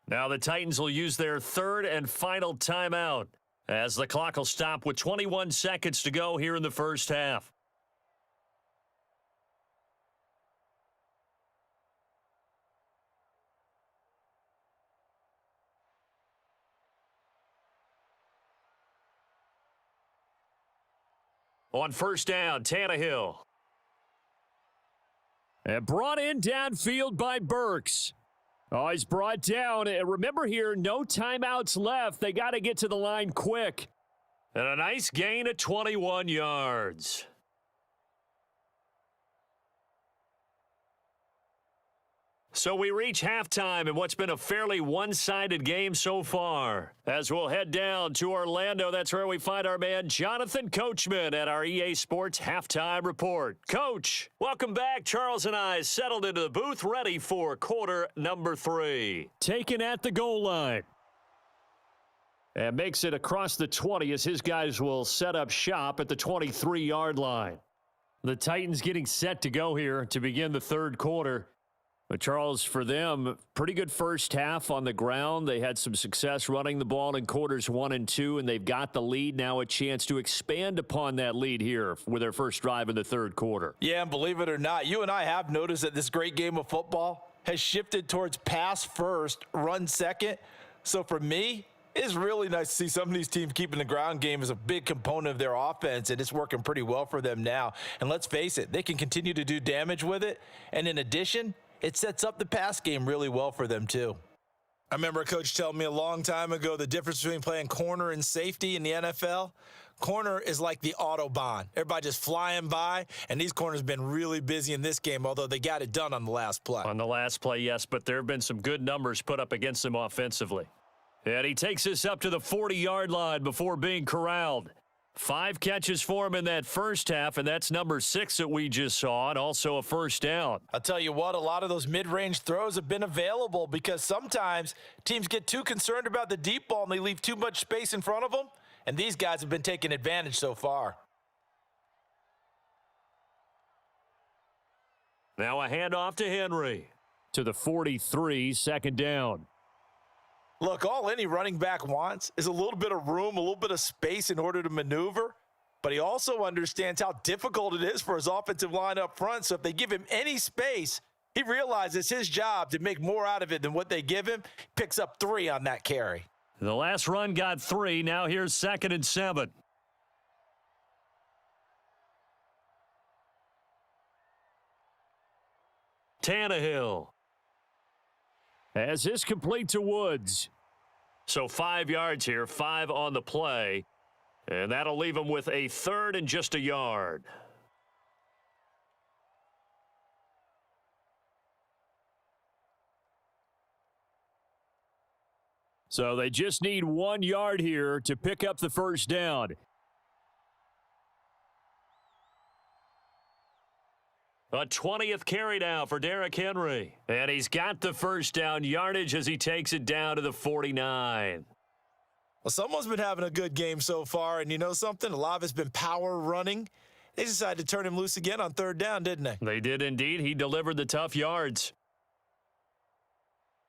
Now the Titans will use their 3rd and final timeout as the clock will stop with 21 seconds to go here in the first half. On 1st down, Tannehill. And brought in downfield by Burks. Oh, he's brought down. And remember here, no timeouts left. They got to get to the line quick. And a nice gain of 21 yards. So we reach halftime in what's been a fairly one-sided game so far. As we'll head down to Orlando, that's where we find our man Jonathan Coachman at our EA Sports Halftime Report. Coach, welcome back. Charles and I settled into the booth ready for quarter number 3. Taken at the goal line. And makes it across the 20 as his guys will set up shop at the 23-yard line. The Titans getting set to go here to begin the 3rd quarter. But Charles, for them, pretty good first half on the ground. They had some success running the ball in quarters 1 and 2, and they've got the lead. Now a chance to expand upon that lead here with their first drive in the 3rd quarter. Yeah, and believe it or not, you and I have noticed that this great game of football has shifted towards pass first, run second. So for me, it's really nice to see some of these teams keeping the ground game as a big component of their offense, and it's working pretty well for them now. And let's face it, they can continue to do damage with it. And in addition, it sets up the pass game really well for them, too. I remember a coach telling me a long time ago the difference between playing corner and safety in the NFL. Corner is like the Autobahn. Everybody just flying by, and these corners have been really busy in this game, although they got it done on the last play. On the last play, yes, but there have been some good numbers put up against them offensively. And he takes us up to the 40-yard line before being corralled. 5 catches for him in that first half, and that's number 6 that we just saw, and also a first down. I'll tell you what, a lot of those mid-range throws have been available because sometimes teams get too concerned about the deep ball and they leave too much space in front of them, and these guys have been taking advantage so far. Now a handoff to Henry. To the 43, second down. Look, all any running back wants is a little bit of room, a little bit of space in order to maneuver. But he also understands how difficult it is for his offensive line up front. So if they give him any space, he realizes his job to make more out of it than what they give him. Picks up 3 on that carry. The last run got 3. Now here's 2nd and 7. Tannehill. As this complete to Woods. So 5 yards here, 5 on the play. And that'll leave him with a 3rd and just a yard. So they just need 1 yard here to pick up the first down. A 20th carry now for Derrick Henry. And he's got the first down yardage as he takes it down to the 49. Well, someone's been having a good game so far, and you know something? A lot of it's been power running. They decided to turn him loose again on 3rd down, didn't they? They did indeed. He delivered the tough yards.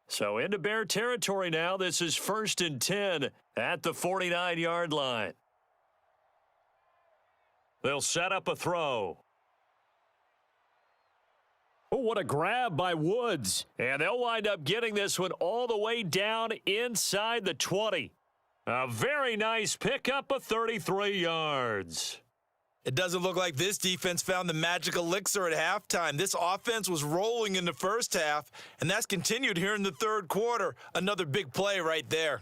So into Bear territory now. This is 1st and 10 at the 49-yard line. They'll set up a throw. Oh, what a grab by Woods. And they'll wind up getting this one all the way down inside the 20. A very nice pickup of 33 yards. It doesn't look like this defense found the magic elixir at halftime. This offense was rolling in the first half, and that's continued here in the 3rd quarter. Another big play right there.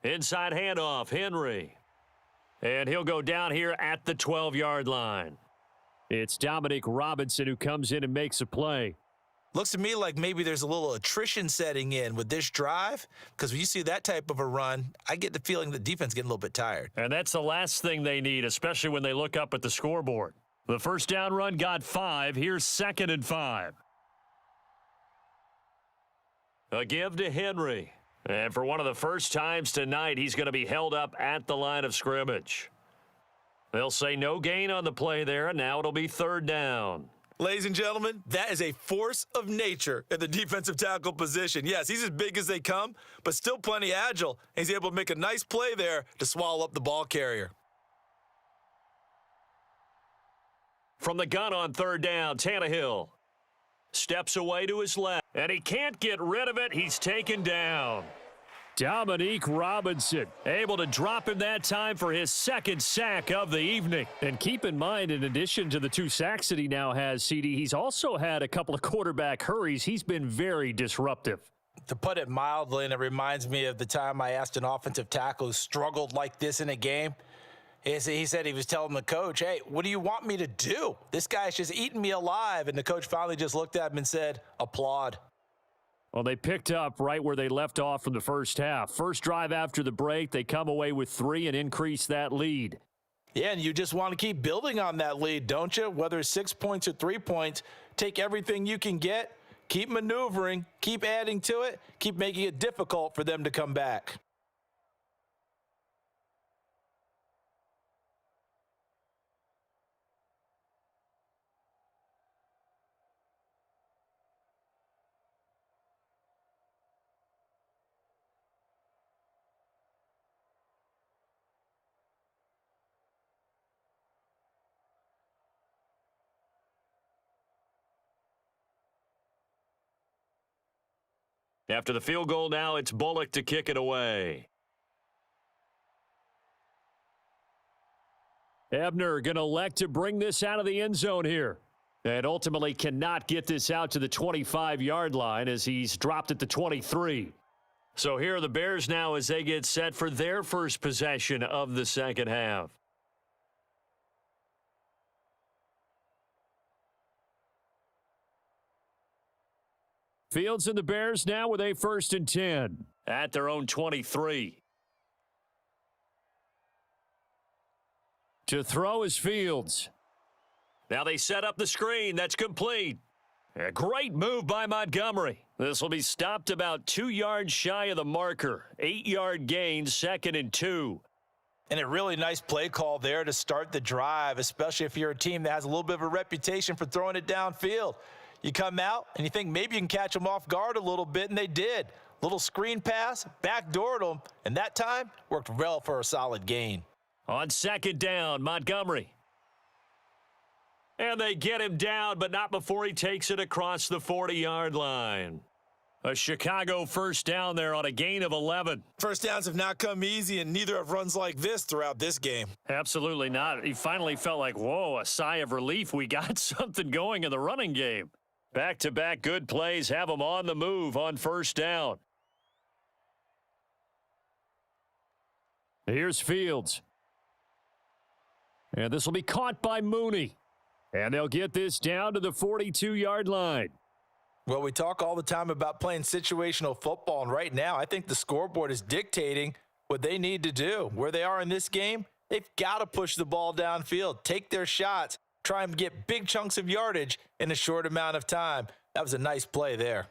Inside handoff, Henry. And he'll go down here at the 12-yard line. It's Dominic Robinson who comes in and makes a play. Looks to me like maybe there's a little attrition setting in with this drive, because when you see that type of a run, I get the feeling the defense getting a little bit tired. And that's the last thing they need, especially when they look up at the scoreboard. The first down run got 5. Here's 2nd and 5. A give to Henry. And for one of the first times tonight, he's going to be held up at the line of scrimmage. They'll say no gain on the play there, and now it'll be 3rd down. Ladies and gentlemen, that is a force of nature at the defensive tackle position. Yes, he's as big as they come, but still plenty agile. And he's able to make a nice play there to swallow up the ball carrier. From the gun on 3rd down, Tannehill steps away to his left, and he can't get rid of it. He's taken down. Dominique Robinson able to drop him that time for his 2nd sack of the evening. And keep in mind, in addition to the 2 sacks that he now has, CD, he's also had a couple of quarterback hurries. He's been very disruptive. To put it mildly, and it reminds me of the time I asked an offensive tackle who struggled like this in a game. He said he was telling the coach, hey, what do you want me to do? This guy's just eating me alive. And the coach finally just looked at him and said, applaud. Well, they picked up right where they left off from the first half. First drive after the break, they come away with 3 and increase that lead. Yeah, and you just want to keep building on that lead, don't you? Whether it's 6 points or 3 points, take everything you can get, keep maneuvering, keep adding to it, keep making it difficult for them to come back. After the field goal now, it's Bullock to kick it away. Ebner going to elect to bring this out of the end zone here. And ultimately cannot get this out to the 25-yard line as he's dropped at the 23. So here are the Bears now as they get set for their first possession of the second half. Fields and the Bears now with a 1st and 10. At their own 23. To throw is Fields. Now they set up the screen. That's complete. A great move by Montgomery. This will be stopped about 2 yards shy of the marker. 8-yard gain, 2nd and 2. And a really nice play call there to start the drive, especially if you're a team that has a little bit of a reputation for throwing it downfield. You come out and you think maybe you can catch them off guard a little bit, and they did. Little screen pass, backdoored them, and that time worked well for a solid gain. On 2nd down, Montgomery. And they get him down, but not before he takes it across the 40-yard line. A Chicago first down there on a gain of 11. First downs have not come easy, and neither have runs like this throughout this game. Absolutely not. He finally felt like, whoa, a sigh of relief. We got something going in the running game. Back-to-back good plays have him on the move on first down. Here's Fields. And this will be caught by Mooney. And they'll get this down to the 42-yard line. Well, we talk all the time about playing situational football, and right now I think the scoreboard is dictating what they need to do. Where they are in this game, they've got to push the ball downfield, take their shots, try and get big chunks of yardage in a short amount of time. That was a nice play there.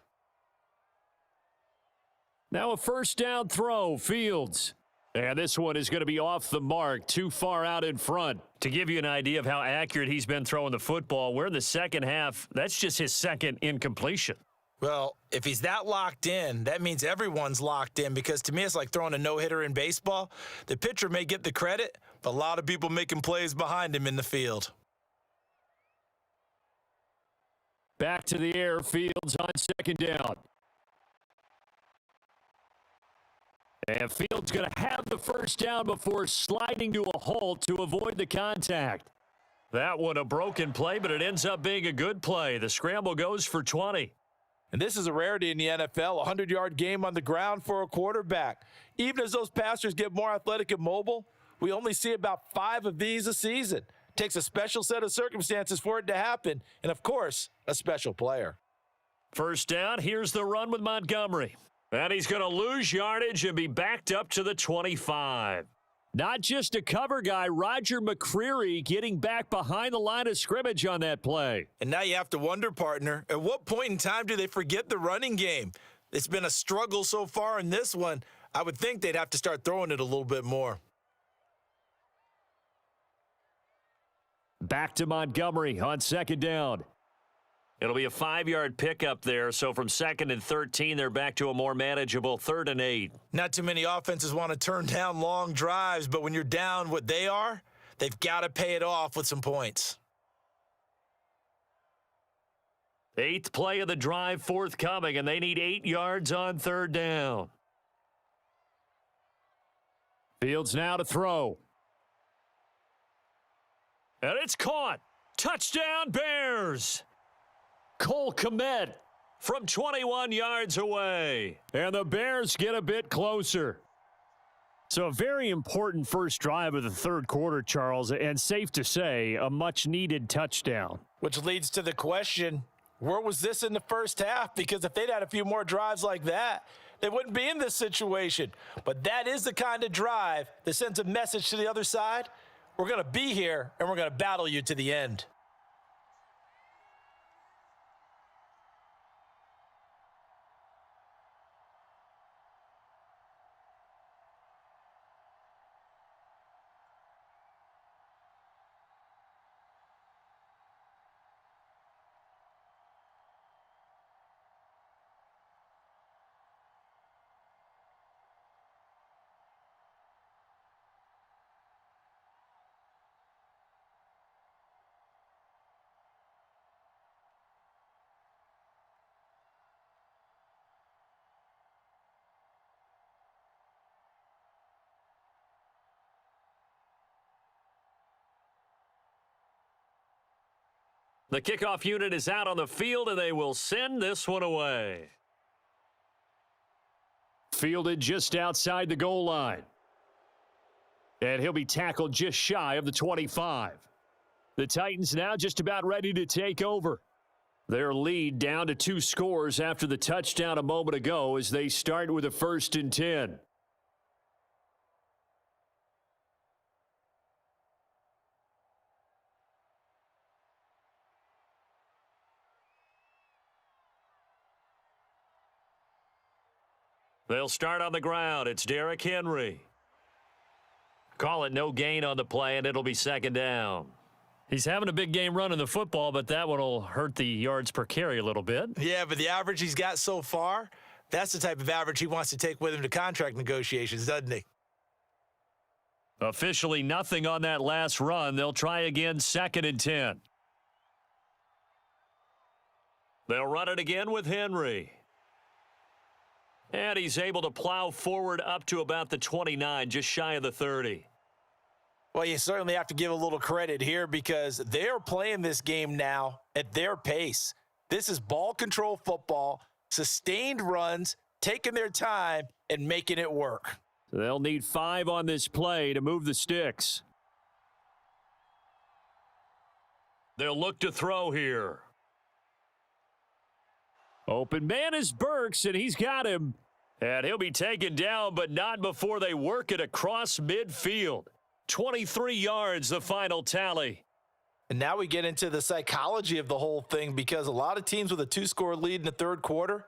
Now a first down throw, Fields. And this one is going to be off the mark, too far out in front. To give you an idea of how accurate he's been throwing the football, we're in the second half. That's just his second incompletion. Well, if he's that locked in, that means everyone's locked in, because to me it's like throwing a no-hitter in baseball. The pitcher may get the credit, but a lot of people making plays behind him in the field. Back to the air, Fields on 2nd down. And Fields going to have the first down before sliding to a halt to avoid the contact. That one a broken play, but it ends up being a good play. The scramble goes for 20. And this is a rarity in the NFL, a 100-yard game on the ground for a quarterback. Even as those passers get more athletic and mobile, we only see about 5 of these a season. It takes a special set of circumstances for it to happen, and of course, a special player. First down, here's the run with Montgomery. And he's going to lose yardage and be backed up to the 25. Not just a cover guy, Roger McCreary getting back behind the line of scrimmage on that play. And now you have to wonder, partner, at what point in time do they forget the running game? It's been a struggle so far in this one. I would think they'd have to start throwing it a little bit more. Back to Montgomery on 2nd down. It'll be a 5-yard pickup there, so from 2nd and 13, they're back to a more manageable 3rd and 8. Not too many offenses want to turn down long drives, but when you're down what they are, they've got to pay it off with some points. 8th play of the drive forthcoming, and they need 8 yards on 3rd down. Fields now to throw. And it's caught. Touchdown, Bears! Cole Kmet from 21 yards away. And the Bears get a bit closer. So a very important first drive of the 3rd quarter, Charles, and safe to say, a much-needed touchdown. Which leads to the question, where was this in the first half? Because if they'd had a few more drives like that, they wouldn't be in this situation. But that is the kind of drive that sends a message to the other side. We're going to be here, and we're going to battle you to the end. The kickoff unit is out on the field, and they will send this one away. Fielded just outside the goal line. And he'll be tackled just shy of the 25. The Titans now just about ready to take over. Their lead down to 2 scores after the touchdown a moment ago as they start with a 1st and 10. They'll start on the ground. It's Derrick Henry. Call it no gain on the play, and it'll be second down. He's having a big game running the football, but that one will hurt the yards per carry a little bit. Yeah, but the average he's got so far, that's the type of average he wants to take with him to contract negotiations, doesn't he? Officially nothing on that last run. They'll try again, 2nd and 10. They'll run it again with Henry. And he's able to plow forward up to about the 29, just shy of the 30. Well, you certainly have to give a little credit here because they're playing this game now at their pace. This is ball control football, sustained runs, taking their time, and making it work. So they'll need 5 on this play to move the sticks. They'll look to throw here. Open man is Burks, and he's got him. And he'll be taken down, but not before they work it across midfield. 23 yards, the final tally. And now we get into the psychology of the whole thing because a lot of teams with a 2-score lead in the third quarter,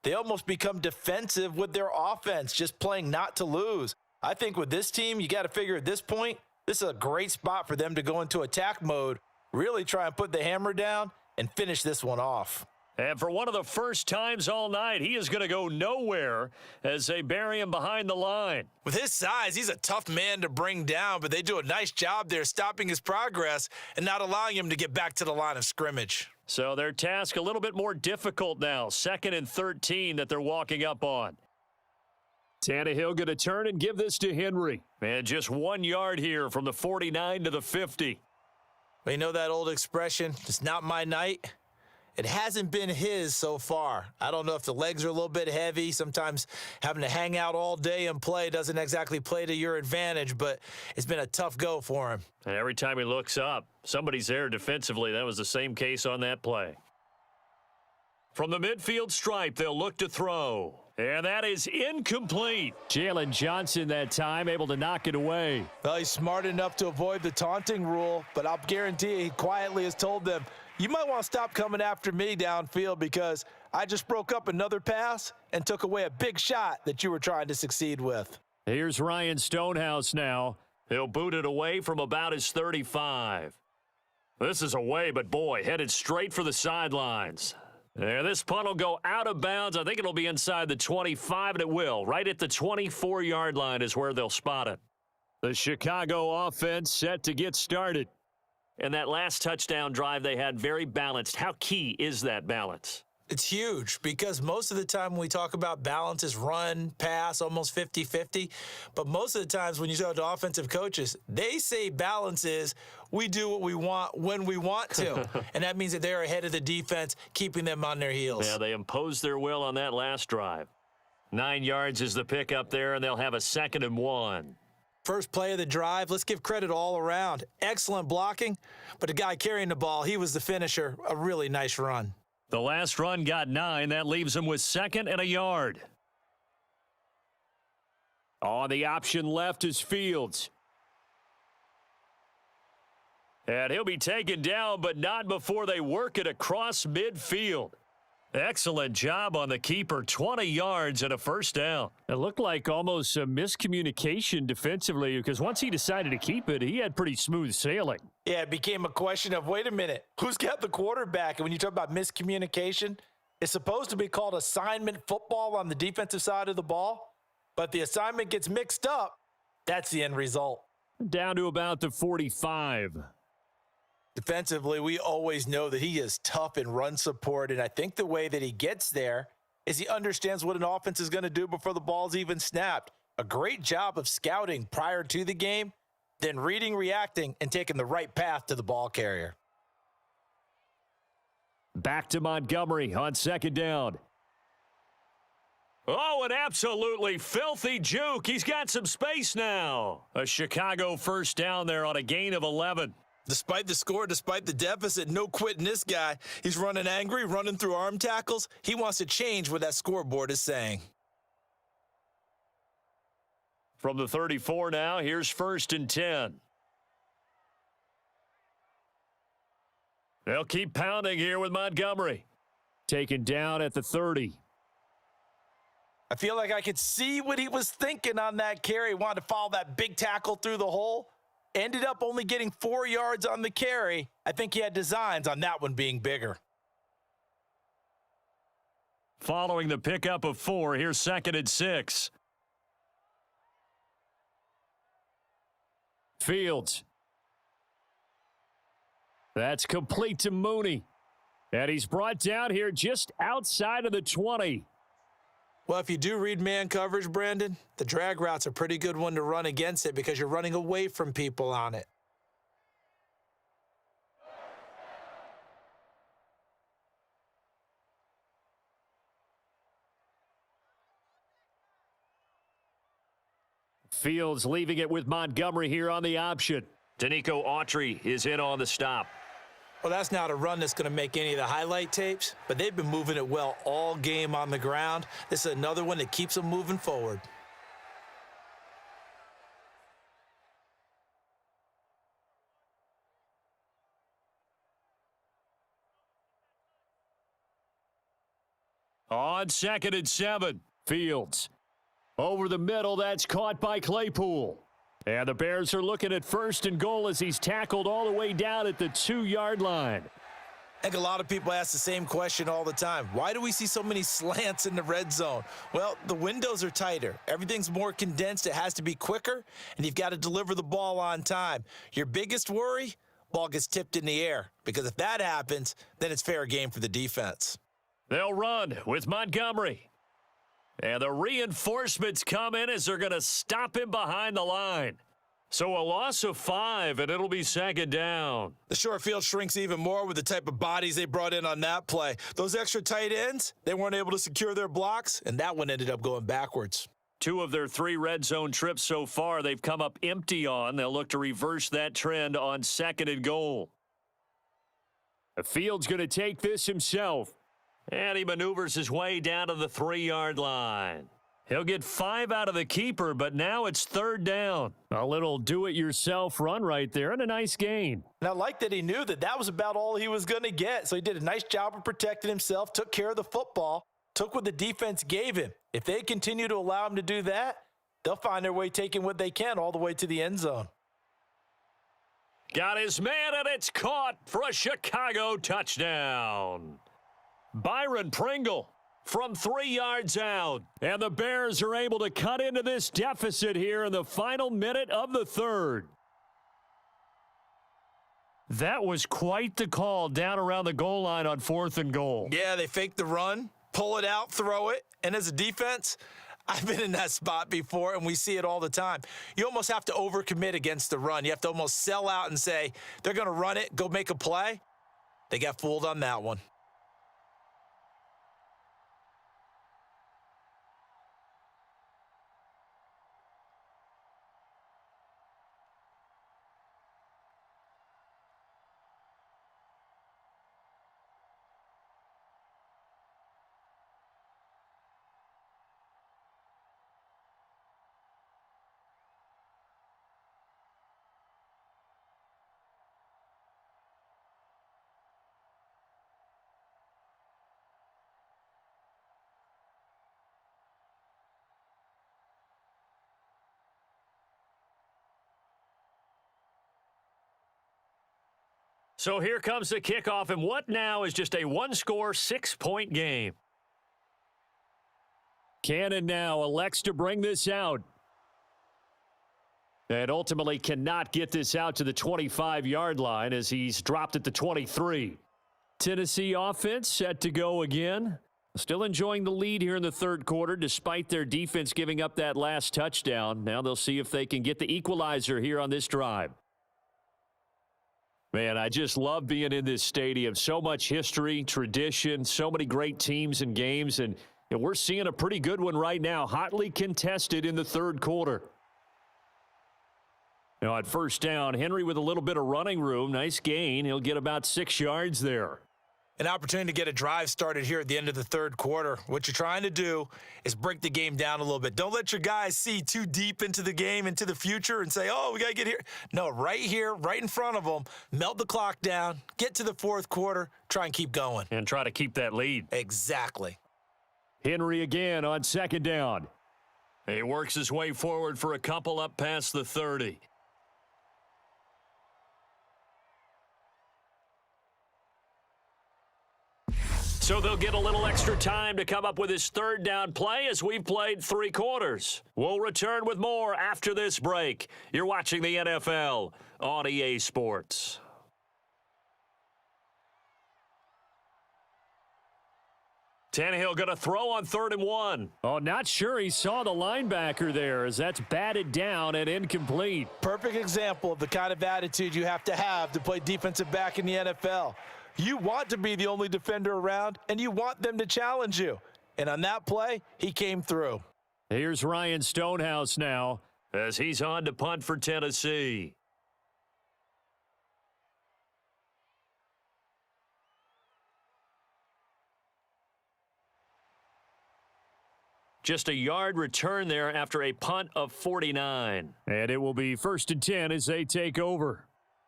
they almost become defensive with their offense, just playing not to lose. I think with this team, you got to figure at this point, this is a great spot for them to go into attack mode, really try and put the hammer down and finish this one off. And for one of the first times all night, he is going to go nowhere as they bury him behind the line. With his size, he's a tough man to bring down, but they do a nice job there stopping his progress and not allowing him to get back to the line of scrimmage. So their task a little bit more difficult now. 2nd and 13 that they're walking up on. Tannehill going to turn and give this to Henry. And just 1 yard here from the 49 to the 50. Well, you know that old expression, it's not my night? It hasn't been his so far. I don't know if the legs are a little bit heavy. Sometimes having to hang out all day and play doesn't exactly play to your advantage, but it's been a tough go for him. And every time he looks up, somebody's there defensively. That was the same case on that play. From the midfield stripe, they'll look to throw. And that is incomplete. Jalen Johnson that time able to knock it away. Well, he's smart enough to avoid the taunting rule, but I'll guarantee he quietly has told them, you might want to stop coming after me downfield because I just broke up another pass and took away a big shot that you were trying to succeed with. Here's Ryan Stonehouse now. He'll boot it away from about his 35. This is away, but boy, headed straight for the sidelines. There, this punt will go out of bounds. I think it'll be inside the 25, and it will. Right at the 24-yard line is where they'll spot it. The Chicago offense set to get started. And that last touchdown drive they had, very balanced. How key is that balance? It's huge because most of the time when we talk about balance is run, pass, almost 50-50. But most of the times when you talk to offensive coaches, they say balance is we do what we want when we want to. And that means that they're ahead of the defense, keeping them on their heels. Yeah, they imposed their will on that last drive. 9 yards is the pick up there, and they'll have a 2nd and 1. First play of the drive, let's give credit all around. Excellent blocking, but the guy carrying the ball, he was the finisher. A really nice run. The last run got 9. That leaves him with 2nd and a yard. On the option left is Fields. And he'll be taken down, but not before they work it across midfield. Excellent job on the keeper. 20 yards and a first down. It looked like almost a miscommunication defensively because once he decided to keep it, he had pretty smooth sailing. Yeah, it became a question of, wait a minute, who's got the quarterback? And when you talk about miscommunication, it's supposed to be called assignment football on the defensive side of the ball, but the assignment gets mixed up. That's the end result. Down to about the 45. Defensively, we always know that he is tough in run support, and I think the way that he gets there is he understands what an offense is going to do before the ball's even snapped. A great job of scouting prior to the game, then reading, reacting, and taking the right path to the ball carrier. Back to Montgomery on 2nd down. Oh, an absolutely filthy juke. He's got some space now. A Chicago first down there on a gain of 11. Despite the score, despite the deficit, no quitting this guy. He's running angry, running through arm tackles. He wants to change what that scoreboard is saying. From the 34 now, here's 1st and 10. They'll keep pounding here with Montgomery. Taken down at the 30. I feel like I could see what he was thinking on that carry. He wanted to follow that big tackle through the hole. Ended up only getting 4 yards on the carry. I think he had designs on that one being bigger. Following the pickup of 4, here's 2nd and 6. Fields. That's complete to Mooney. And he's brought down here just outside of the 20. Well, if you do read man coverage, Brandon, the drag route's a pretty good one to run against it because you're running away from people on it. Fields leaving it with Montgomery here on the option. Danico Autry is in on the stop. Well, that's not a run that's going to make any of the highlight tapes, but they've been moving it well all game on the ground. This is another one that keeps them moving forward. On 2nd and 7. Fields. Over the middle, that's caught by Claypool. And the Bears are looking at 1st and goal as he's tackled all the way down at the 2-yard line. I think a lot of people ask the same question all the time. Why do we see so many slants in the red zone? Well, the windows are tighter. Everything's more condensed. It has to be quicker, and you've got to deliver the ball on time. Your biggest worry, ball gets tipped in the air, because if that happens, then it's fair game for the defense. They'll run with Montgomery. And the reinforcements come in as they're going to stop him behind the line. So a loss of 5, and it'll be 2nd down. The short field shrinks even more with the type of bodies they brought in on that play. Those extra tight ends, they weren't able to secure their blocks, and that one ended up going backwards. 2 of their 3 red zone trips so far, they've come up empty on. They'll look to reverse that trend on 2nd and goal. The Fields going to take this himself. And he maneuvers his way down to the 3-yard line. He'll get 5 out of the keeper, but now it's 3rd down. A little do-it-yourself run right there and a nice gain. And I like that he knew that that was about all he was going to get. So he did a nice job of protecting himself, took care of the football, took what the defense gave him. If they continue to allow him to do that, they'll find their way taking what they can all the way to the end zone. Got his man, and it's caught for a Chicago touchdown. Byron Pringle from 3 yards out. And the Bears are able to cut into this deficit here in the final minute of the 3rd. That was quite the call down around the goal line on 4th and goal. Yeah, they fake the run, pull it out, throw it. And as a defense, I've been in that spot before, and we see it all the time. You almost have to overcommit against the run. You have to almost sell out and say, they're going to run it, go make a play. They got fooled on that one. So here comes the kickoff, and what now is just a 1-score, 6-point game. Cannon now elects to bring this out. And ultimately cannot get this out to the 25-yard line as he's dropped at the 23. Tennessee offense set to go again. Still enjoying the lead here in the 3rd quarter despite their defense giving up that last touchdown. Now they'll see if they can get the equalizer here on this drive. Man, I just love being in this stadium. So much history, tradition, so many great teams and games, and we're seeing a pretty good one right now, hotly contested in the 3rd quarter. Now at 1st down, Henry with a little bit of running room. Nice gain. He'll get about 6 yards there. An opportunity to get a drive started here at the end of the 3rd quarter. What you're trying to do is break the game down a little bit. Don't let your guys see too deep into the game, into the future, and say, oh, we got to get here. No, right here, right in front of them, melt the clock down, get to the 4th quarter, try and keep going. And try to keep that lead. Exactly. Henry again on second down. He works his way forward for a couple up past the 30. So they'll get a little extra time to come up with his third down play as we've played 3 quarters. We'll return with more after this break. You're watching the NFL on EA Sports. Tannehill going to throw on 3rd and 1. Oh, not sure he saw the linebacker there as that's batted down and incomplete. Perfect example of the kind of attitude you have to play defensive back in the NFL. You want to be the only defender around, and you want them to challenge you. And on that play, he came through. Here's Ryan Stonehouse now as he's on to punt for Tennessee. Just a yard return there after a punt of 49. And it will be 1st and 10 as they take over.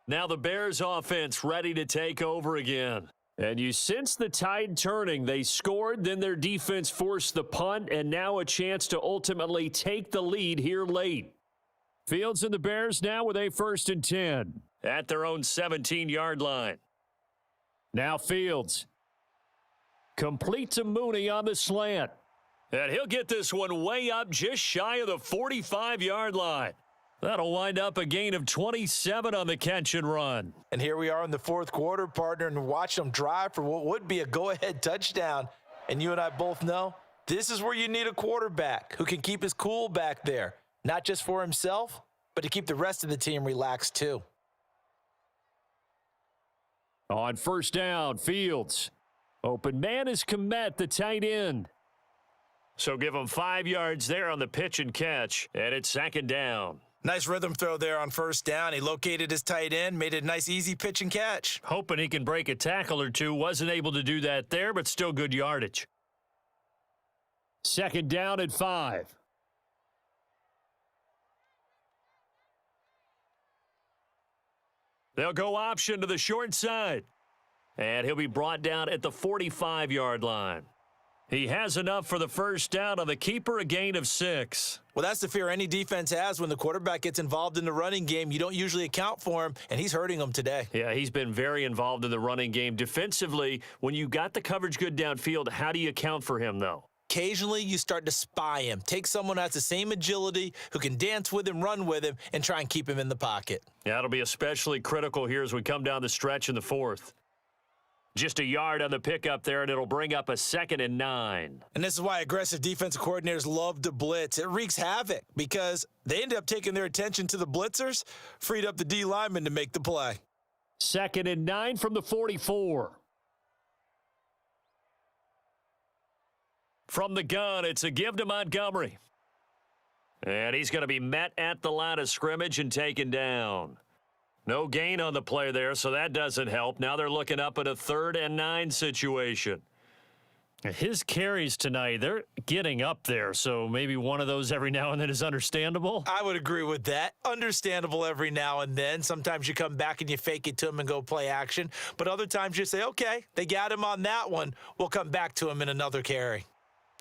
Now the Bears offense ready to take over again. And you sense the tide turning. They scored, then their defense forced the punt, and now a chance to ultimately take the lead here late. Fields and the Bears now with a 1st and 10. At their own 17-yard line. Now Fields. Complete to Mooney on the slant. And he'll get this one way up just shy of the 45-yard line. That'll wind up a gain of 27 on the catch and run. And here we are in the 4th quarter, partner, and watch them drive for what would be a go-ahead touchdown. And you and I both know this is where you need a quarterback who can keep his cool back there, not just for himself, but to keep the rest of the team relaxed too. On 1st down, Fields. Open man is Kmet, the tight end. So give him 5 yards there on the pitch and catch, and it's 2nd down. Nice rhythm throw there on 1st down. He located his tight end, made it a nice, easy pitch and catch. Hoping he can break a tackle or two. Wasn't able to do that there, but still good yardage. 2nd down at 5. They'll go option to the short side. And he'll be brought down at the 45-yard line. He has enough for the 1st down on the keeper, a gain of 6. Well, that's the fear any defense has when the quarterback gets involved in the running game. You don't usually account for him, and he's hurting them today. Yeah, he's been very involved in the running game. Defensively, when you got the coverage good downfield, how do you account for him, though? Occasionally, you start to spy him. Take someone who has the same agility, who can dance with him, run with him, and try and keep him in the pocket. Yeah, it'll be especially critical here as we come down the stretch in the 4th. Just a yard on the pickup there, and it'll bring up a 2nd and 9. And this is why aggressive defensive coordinators love to blitz. It wreaks havoc because they end up taking their attention to the blitzers, freed up the D lineman to make the play. 2nd and 9 from the 44. From the gun, it's a give to Montgomery. And he's going to be met at the line of scrimmage and taken down. No gain on the play there, so that doesn't help. Now they're looking up at a 3rd and 9 situation. His carries tonight, they're getting up there, so maybe one of those every now and then is understandable. I would agree with that. Understandable every now and then. Sometimes you come back and you fake it to him and go play action. But other times you say, okay, they got him on that one. We'll come back to him in another carry.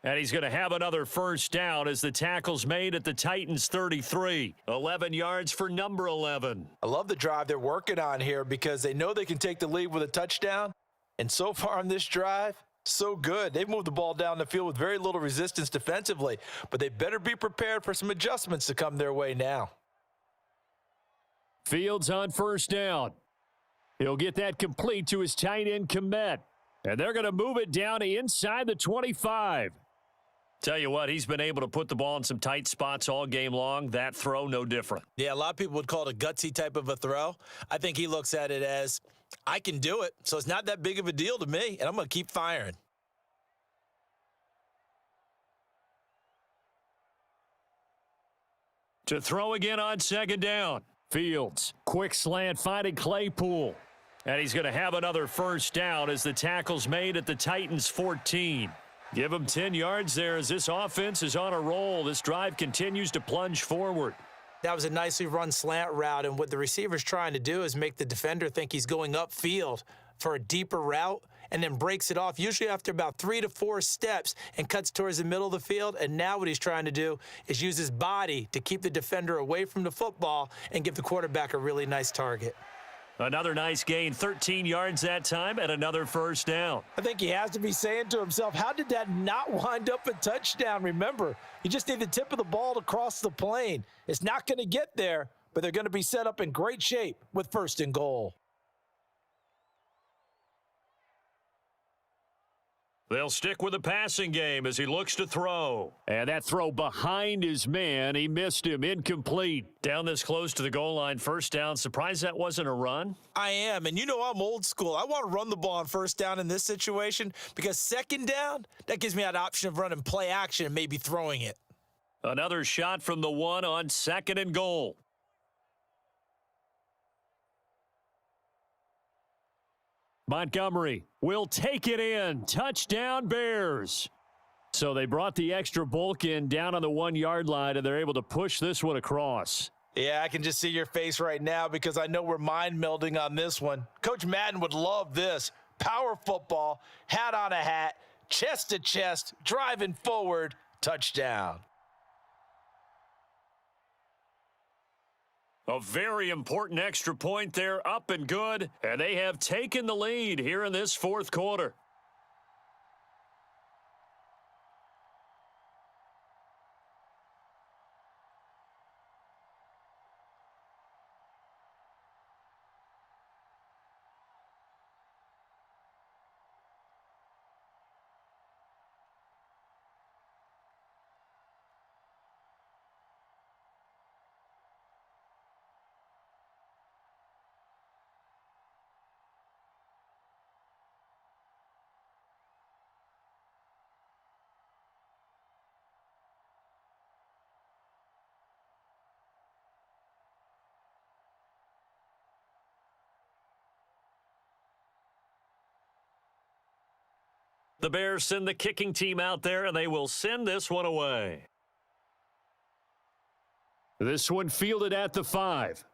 And he's going to have another 1st down as the tackle's made at the Titans' 33. 11 yards for number 11. I love the drive they're working on here because they know they can take the lead with a touchdown. And so far on this drive, so good. They've moved the ball down the field with very little resistance defensively, but they better be prepared for some adjustments to come their way now. Fields on 1st down. He'll get that complete to his tight end, Kmet. And they're going to move it down to inside the 25. Tell you what, he's been able to put the ball in some tight spots all game long. That throw, no different. Yeah, a lot of people would call it a gutsy type of a throw. I think he looks at it as, I can do it, so it's not that big of a deal to me, and I'm going to keep firing. To throw again on 2nd down. Fields, quick slant, finding Claypool. And he's going to have another 1st down as the tackle's made at the Titans' 14. Give him 10 yards there as this offense is on a roll. This drive continues to plunge forward. That was a nicely run slant route, and what the receiver's trying to do is make the defender think he's going upfield for a deeper route, and then breaks it off, usually after about 3 to 4 steps, and cuts towards the middle of the field. And now what he's trying to do is use his body to keep the defender away from the football and give the quarterback a really nice target. Another nice gain, 13 yards that time, and another first down. I think he has to be saying to himself, how did that not wind up a touchdown? Remember, you just need the tip of the ball to cross the plane. It's not going to get there, but they're going to be set up in great shape with 1st and goal. They'll stick with the passing game as he looks to throw. And that throw behind his man, he missed him, incomplete. Down this close to the goal line, first down. Surprised that wasn't a run? I am, and you know I'm old school. I want to run the ball on 1st down in this situation because 2nd down, that gives me that option of running play action and maybe throwing it. Another shot from the 1 on 2nd and goal. Montgomery will take it in. Touchdown, Bears. So they brought the extra bulk in down on the 1-yard line, and they're able to push this one across. Yeah, I can just see your face right now because I know we're mind melding on this one. Coach Madden would love this. Power football, hat on a hat, chest to chest, driving forward, touchdown. A very important extra point there, up and good, and they have taken the lead here in this 4th quarter. The Bears send the kicking team out there, and they will send this one away. This one fielded at the 5.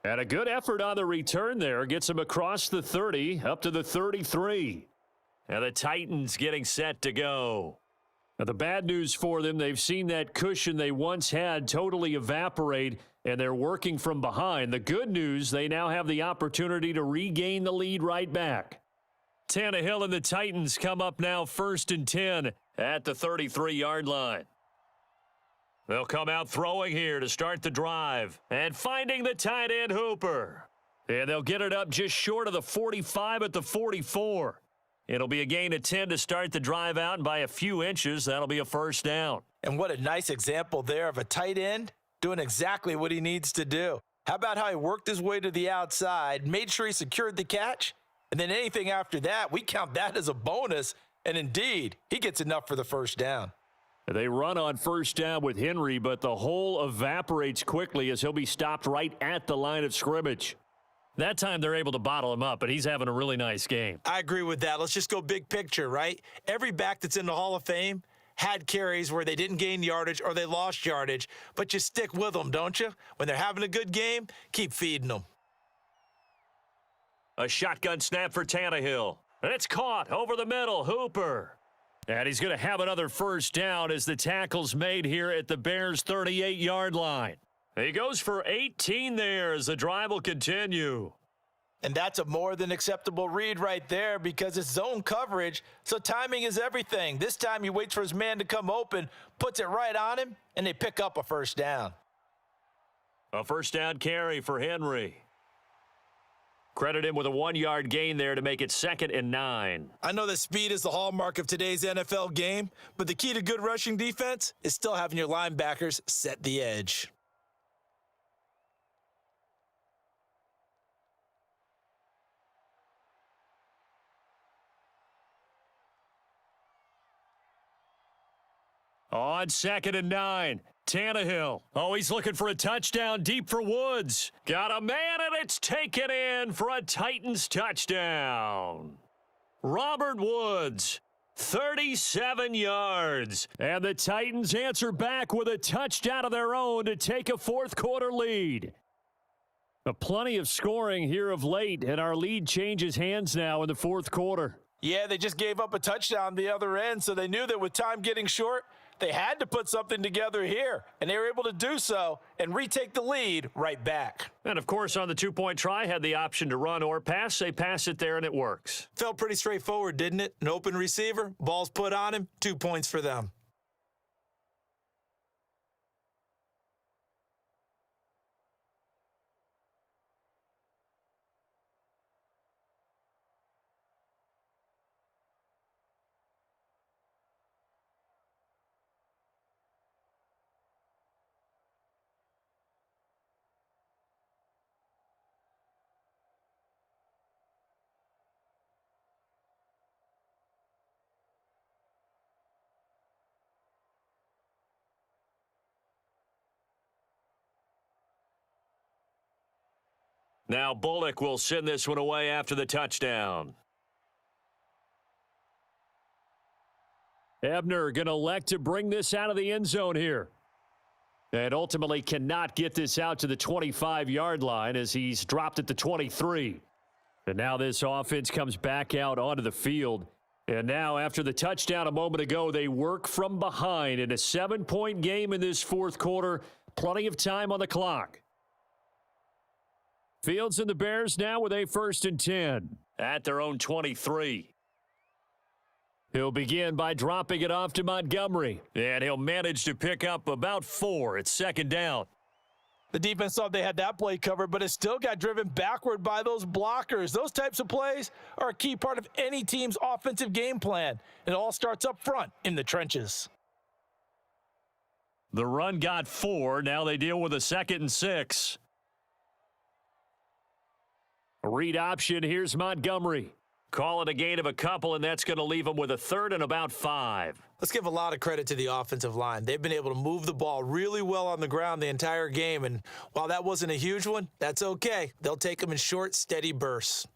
And a good effort on the return there. Gets him across the 30, up to the 33. And the Titans getting set to go. Now, the bad news for them, they've seen that cushion they once had totally evaporate, and they're working from behind. The good news, they now have the opportunity to regain the lead right back. Tannehill and the Titans come up now 1st and 10 at the 33-yard line. They'll come out throwing here to start the drive and finding the tight end Hooper. And they'll get it up just short of the 45 at the 44. It'll be a gain of 10 to start the drive out, and by a few inches, that'll be a first down. And what a nice example there of a tight end doing exactly what he needs to do. How about how he worked his way to the outside, made sure he secured the catch, and then anything after that, we count that as a bonus. And indeed, he gets enough for the first down. They run on first down with Henry, but the hole evaporates quickly as he'll be stopped right at the line of scrimmage. That time they're able to bottle him up, but he's having a really nice game. I agree with that. Let's just go big picture, right? Every back that's in the Hall of Fame had carries where they didn't gain yardage or they lost yardage, but you stick with them, don't you? When they're having a good game, keep feeding them. A shotgun snap for Tannehill. And it's caught over the middle. Hooper. And he's going to have another first down as the tackle's made here at the Bears' 38-yard line. He goes for 18 there as the drive will continue. And that's a more than acceptable read right there because it's zone coverage, so timing is everything. This time he waits for his man to come open, puts it right on him, and they pick up a first down. A first down carry for Henry. Credit him with a 1-yard gain there to make it 2nd and 9. I know that speed is the hallmark of today's NFL game, but the key to good rushing defense is still having your linebackers set the edge. On 2nd and 9, Tannehill. Oh, he's looking for a touchdown deep for Woods. Got a man, and it's taken in for a Titans touchdown. Robert Woods, 37 yards. And the Titans answer back with a touchdown of their own to take a fourth quarter lead. Plenty of scoring here of late, and our lead changes hands now in the fourth quarter. Yeah, they just gave up a touchdown the other end, so they knew that with time getting short, they had to put something together here, and they were able to do so and retake the lead right back. And, of course, on the two-point try, had the option to run or pass. They pass it there, and it works. Felt pretty straightforward, didn't it? An open receiver, ball's put on him, 2 points for them. Now Bullock will send this one away after the touchdown. Ebner going to elect to bring this out of the end zone here. And ultimately cannot get this out to the 25-yard line as he's dropped at the 23. And now this offense comes back out onto the field. And now after the touchdown a moment ago, they work from behind in a 7-point game in this fourth quarter. Plenty of time on the clock. Fields and the Bears now with a 1st and 10. At their own 23. He'll begin by dropping it off to Montgomery. And he'll manage to pick up about 4. It's 2nd down. The defense thought they had that play covered, but it still got driven backward by those blockers. Those types of plays are a key part of any team's offensive game plan. It all starts up front in the trenches. The run got 4. Now they deal with a 2nd and 6. Read option. Here's Montgomery. Call it a gain of a couple, and that's going to leave them with a 3rd and about 5. Let's give a lot of credit to the offensive line. They've been able to move the ball really well on the ground the entire game, and while that wasn't a huge one, that's okay. They'll take them in short, steady bursts.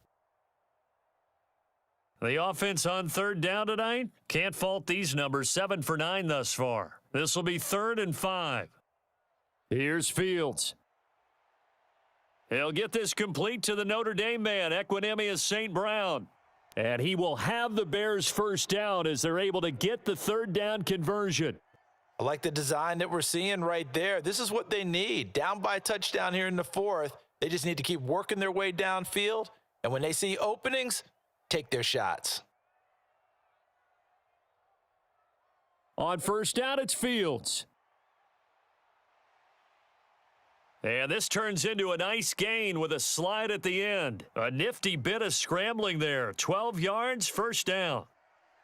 The offense on 3rd down tonight, can't fault these numbers. 7 for 9 thus far. This will be 3rd and 5. Here's Fields. He'll get this complete to the Notre Dame man, Equinemius St. Brown. And he will have the Bears 1st down as they're able to get the 3rd down conversion. I like the design that we're seeing right there. This is what they need. Down by a touchdown here in the 4th. They just need to keep working their way downfield. And when they see openings, take their shots. On 1st down, it's Fields. And this turns into a nice gain with a slide at the end. A nifty bit of scrambling there. 12 yards, 1st down.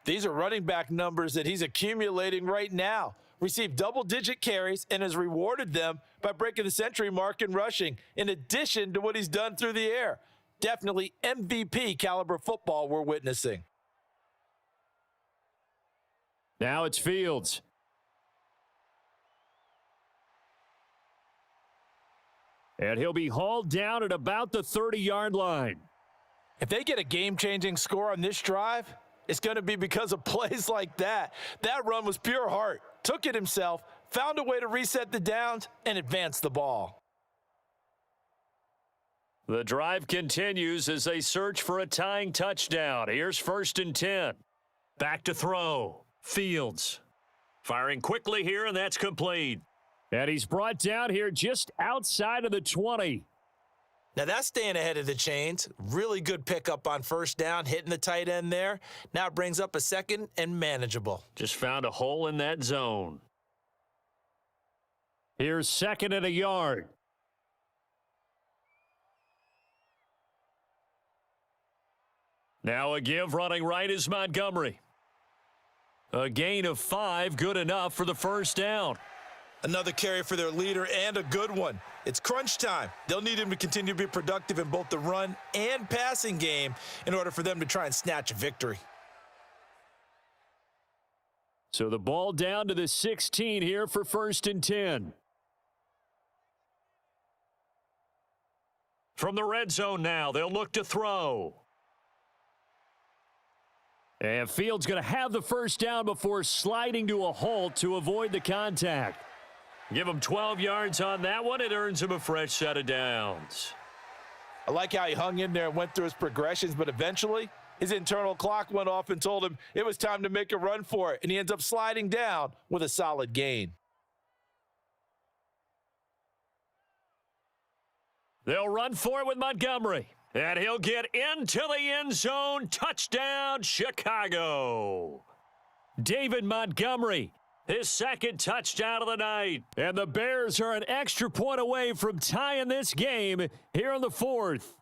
These are running back numbers that he's accumulating right now. Received double-digit carries and has rewarded them by breaking the century mark in rushing, in addition to what he's done through the air. Definitely MVP caliber football we're witnessing. Now it's Fields. And he'll be hauled down at about the 30-yard line. If they get a game-changing score on this drive, it's going to be because of plays like that. That run was pure heart. Took it himself, found a way to reset the downs, and advance the ball. The drive continues as they search for a tying touchdown. Here's 1st and 10. Back to throw. Fields. Firing quickly here, and that's complete. And he's brought down here just outside of the 20. Now that's staying ahead of the chains. Really good pickup on 1st down, hitting the tight end there. Now it brings up a 2nd and manageable. Just found a hole in that zone. Here's 2nd and a yard. Now a give running right is Montgomery. A gain of 5, good enough for the 1st down. Another carry for their leader and a good one. It's crunch time. They'll need him to continue to be productive in both the run and passing game in order for them to try and snatch a victory. So the ball down to the 16 here for 1st and 10. From the red zone now, they'll look to throw. And Fields going to have the 1st down before sliding to a halt to avoid the contact. Give him 12 yards on that one. It earns him a fresh set of downs. I like how he hung in there and went through his progressions, but eventually his internal clock went off and told him it was time to make a run for it, and he ends up sliding down with a solid gain. They'll run for it with Montgomery, and he'll get into the end zone. Touchdown, Chicago. David Montgomery, his second touchdown of the night. And the Bears are an extra point away from tying this game here in the fourth.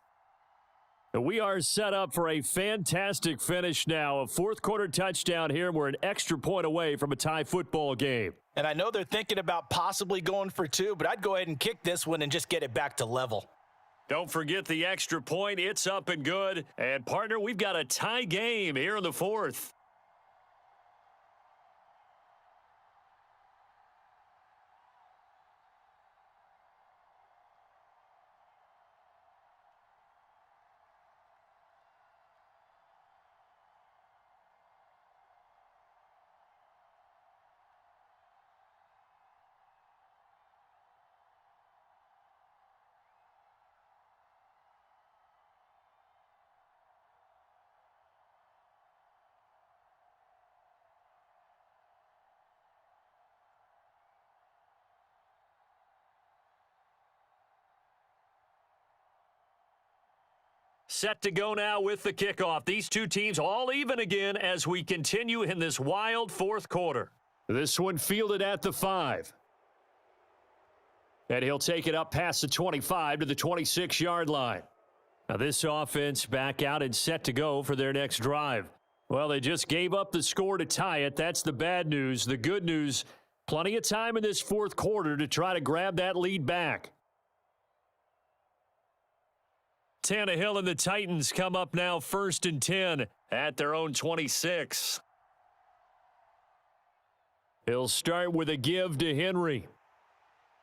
We are set up for a fantastic finish now. A fourth-quarter touchdown here, and we're an extra point away from a tie football game. And I know they're thinking about possibly going for two, but I'd go ahead and kick this one and just get it back to level. Don't forget the extra point. It's up and good. And, partner, we've got a tie game here in the fourth. Set to go now with the kickoff. These two teams all even again as we continue in this wild fourth quarter. This one fielded at the 5. And he'll take it up past the 25 to the 26-yard line. Now this offense back out and set to go for their next drive. Well, they just gave up the score to tie it. That's the bad news. The good news, plenty of time in this fourth quarter to try to grab that lead back. Tannehill and the Titans come up now 1st and 10 at their own 26. He'll start with a give to Henry.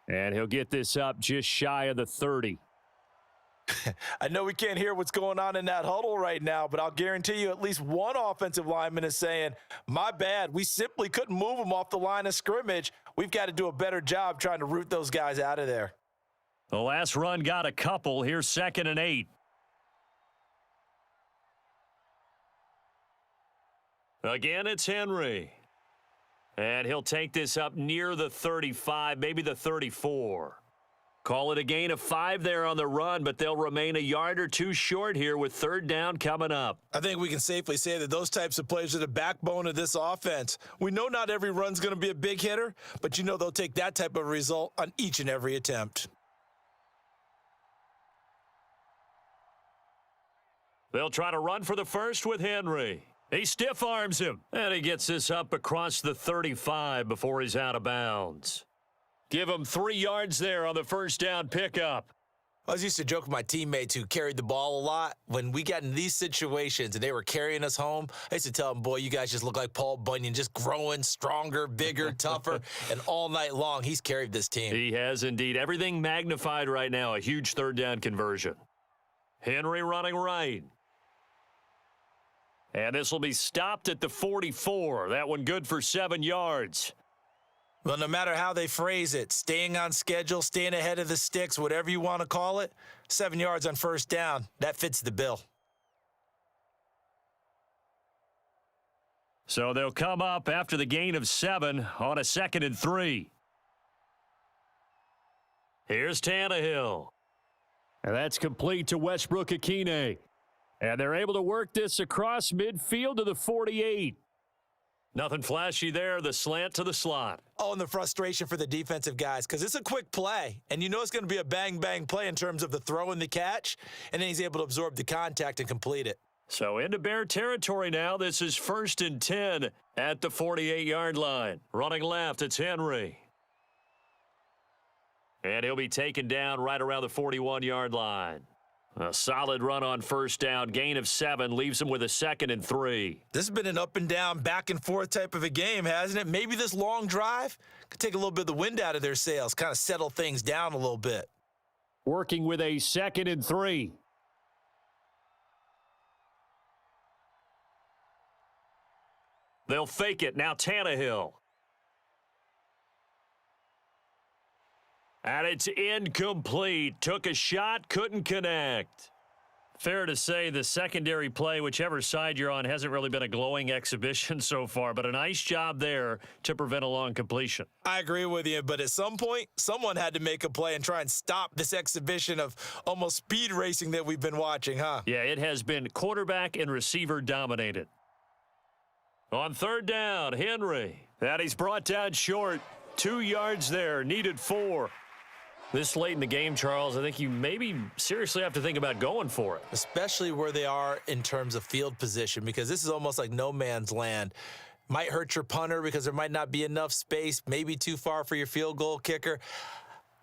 And he'll get this up just shy of the 30. I know we can't hear what's going on in that huddle right now, but I'll guarantee you at least one offensive lineman is saying, my bad, we simply couldn't move them off the line of scrimmage. We've got to do a better job trying to root those guys out of there. The last run got a couple. Here's 2nd and 8. Again, it's Henry. And he'll take this up near the 35, maybe the 34. Call it a gain of 5 there on the run, but they'll remain a yard or two short here with 3rd down coming up. I think we can safely say that those types of plays are the backbone of this offense. We know not every run's going to be a big hitter, but you know they'll take that type of result on each and every attempt. They'll try to run for the first with Henry. He stiff arms him, and he gets this up across the 35 before he's out of bounds. Give him 3 yards there on the first down pickup. I was used to joke with my teammates who carried the ball a lot. When we got in these situations and they were carrying us home, I used to tell them, boy, you guys just look like Paul Bunyan, just growing stronger, bigger, tougher, and all night long he's carried this team. He has indeed. Everything magnified right now, a huge 3rd down conversion. Henry running right. And this will be stopped at the 44. That one good for 7 yards. Well, no matter how they phrase it, staying on schedule, staying ahead of the sticks, whatever you want to call it, 7 yards on first down, that fits the bill. So they'll come up after the gain of 7 on a 2nd and 3. Here's Tannehill. And that's complete to Westbrook-Akine. And they're able to work this across midfield to the 48. Nothing flashy there, the slant to the slot. Oh, and the frustration for the defensive guys, because it's a quick play, and you know it's going to be a bang-bang play in terms of the throw and the catch, and then he's able to absorb the contact and complete it. So into Bear territory now. This is 1st and 10 at the 48-yard line. Running left, it's Henry. And he'll be taken down right around the 41-yard line. A solid run on first down, gain of 7, leaves him with a 2nd and 3. This has been an up and down, back and forth type of a game, hasn't it? Maybe this long drive could take a little bit of the wind out of their sails, kind of settle things down a little bit. Working with a 2nd and 3. They'll fake it. Now Tannehill. And it's incomplete. Took a shot, couldn't connect. Fair to say the secondary play, whichever side you're on, hasn't really been a glowing exhibition so far, but a nice job there to prevent a long completion. I agree with you, but at some point, someone had to make a play and try and stop this exhibition of almost speed racing that we've been watching, huh? Yeah, it has been quarterback and receiver dominated. On third down, Henry. And he's brought down short. 2 yards there, needed 4. This late in the game, Charles, I think you maybe seriously have to think about going for it. Especially where they are in terms of field position, because this is almost like no man's land. Might hurt your punter because there might not be enough space, maybe too far for your field goal kicker.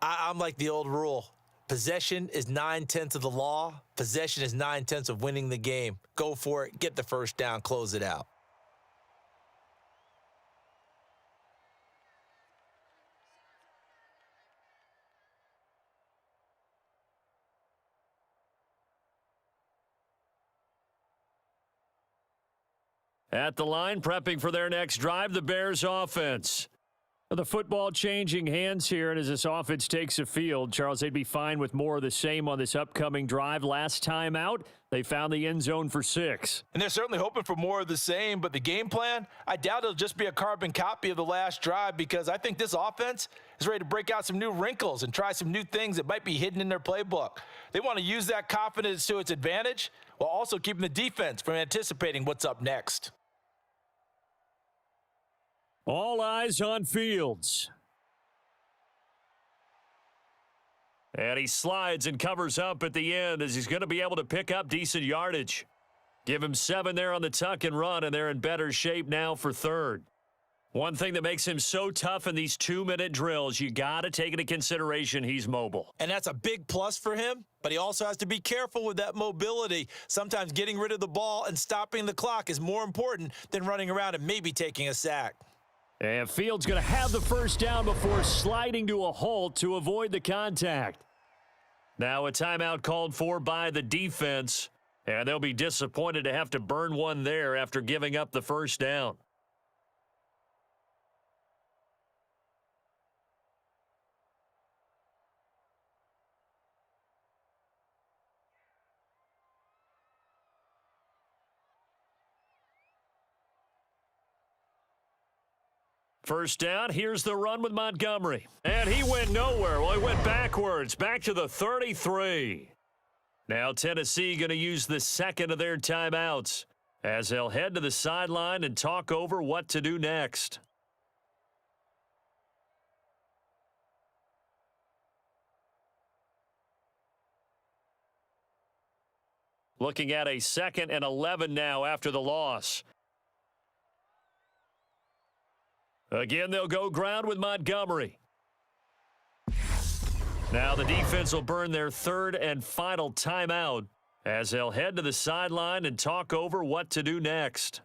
I'm like the old rule. Possession is 9/10 of the law. Possession is 9/10 of winning the game. Go for it, get the first down, close it out. At the line, prepping for their next drive, the Bears offense. The football changing hands here, and as this offense takes the field, Charles, they'd be fine with more of the same on this upcoming drive. Last time out, they found the end zone for 6. And they're certainly hoping for more of the same, but the game plan, I doubt it'll just be a carbon copy of the last drive, because I think this offense is ready to break out some new wrinkles and try some new things that might be hidden in their playbook. They want to use that confidence to its advantage while also keeping the defense from anticipating what's up next. All eyes on Fields. And he slides and covers up at the end as he's going to be able to pick up decent yardage. Give him 7 there on the tuck and run, and they're in better shape now for third. One thing that makes him so tough in these 2-minute drills, you got to take into consideration he's mobile. And that's a big plus for him, but he also has to be careful with that mobility. Sometimes getting rid of the ball and stopping the clock is more important than running around and maybe taking a sack. And Fields going to have the first down before sliding to a halt to avoid the contact. Now a timeout called for by the defense, and they'll be disappointed to have to burn one there after giving up the first down. First down, here's the run with Montgomery. And he went nowhere. Well, he went backwards, back to the 33. Now Tennessee going to use the second of their timeouts as they'll head to the sideline and talk over what to do next. Looking at a 2nd and 11 now after the loss. Again, they'll go ground with Montgomery. Now the defense will burn their 3rd and final timeout as they'll head to the sideline and talk over what to do next.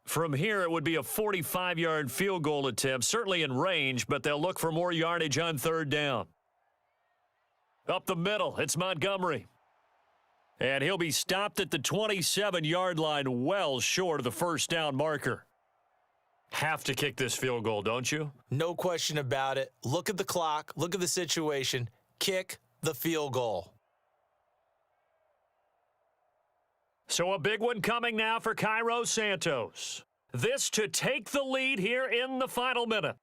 From here, it would be a 45-yard field goal attempt, certainly in range, but they'll look for more yardage on 3rd down. Up the middle, it's Montgomery. And he'll be stopped at the 27-yard line, well short of the first down marker. Have to kick this field goal, don't you? No question about it. Look at the clock. Look at the situation. Kick the field goal. So a big one coming now for Cairo Santos. This to take the lead here in the final minute.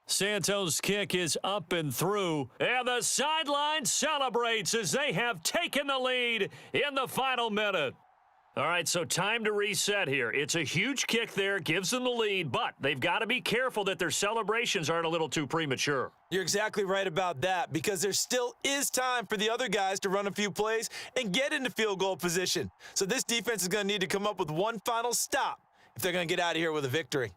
Santos' kick is up and through, and the sideline celebrates as they have taken the lead in the final minute. All right, so time to reset here. It's a huge kick there, gives them the lead, but they've got to be careful that their celebrations aren't a little too premature. You're exactly right about that, because there still is time for the other guys to run a few plays and get into field goal position. So this defense is going to need to come up with one final stop if they're going to get out of here with a victory.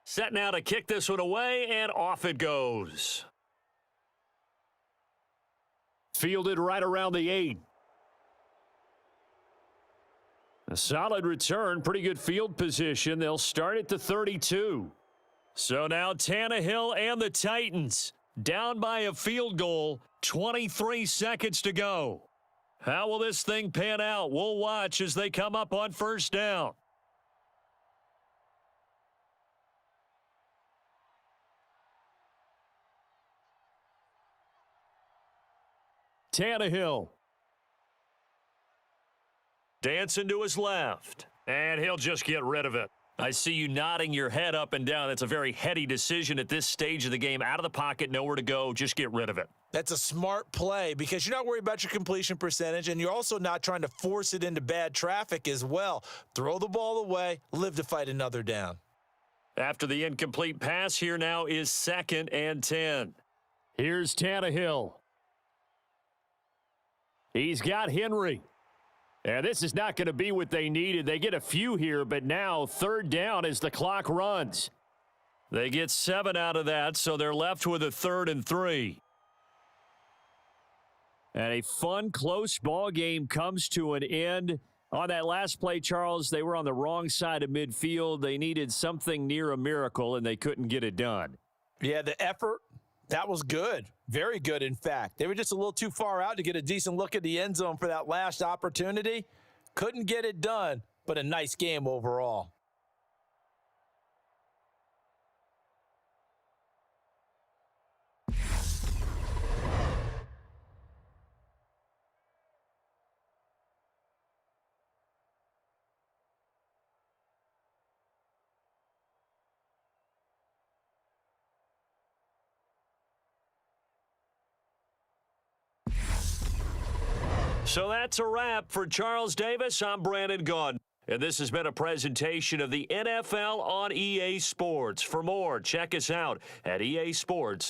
Set now to kick this one away, and off it goes. Fielded right around the 8. A solid return, pretty good field position. They'll start at the 32. So now Tannehill and the Titans down by a field goal, 23 seconds to go. How will this thing pan out? We'll watch as they come up on first down. Tannehill. Dancing to his left, and he'll just get rid of it. I see you nodding your head up and down. That's a very heady decision at this stage of the game. Out of the pocket, nowhere to go. Just get rid of it. That's a smart play because you're not worried about your completion percentage, and you're also not trying to force it into bad traffic as well. Throw the ball away, live to fight another down. After the incomplete pass, here now is 2nd and 10. Here's Tannehill. He's got Henry. And this is not going to be what they needed. They get a few here, but now 3rd down as the clock runs. They get 7 out of that, so they're left with a 3rd and 3. And a fun, close ball game comes to an end. On that last play, Charles, they were on the wrong side of midfield. They needed something near a miracle, and they couldn't get it done. Yeah, the effort, that was good. Very good, in fact. They were just a little too far out to get a decent look at the end zone for that last opportunity. Couldn't get it done, but a nice game overall. So that's a wrap for Charles Davis. I'm Brandon Gaudin. And this has been a presentation of the NFL on EA Sports. For more, check us out at EA Sports.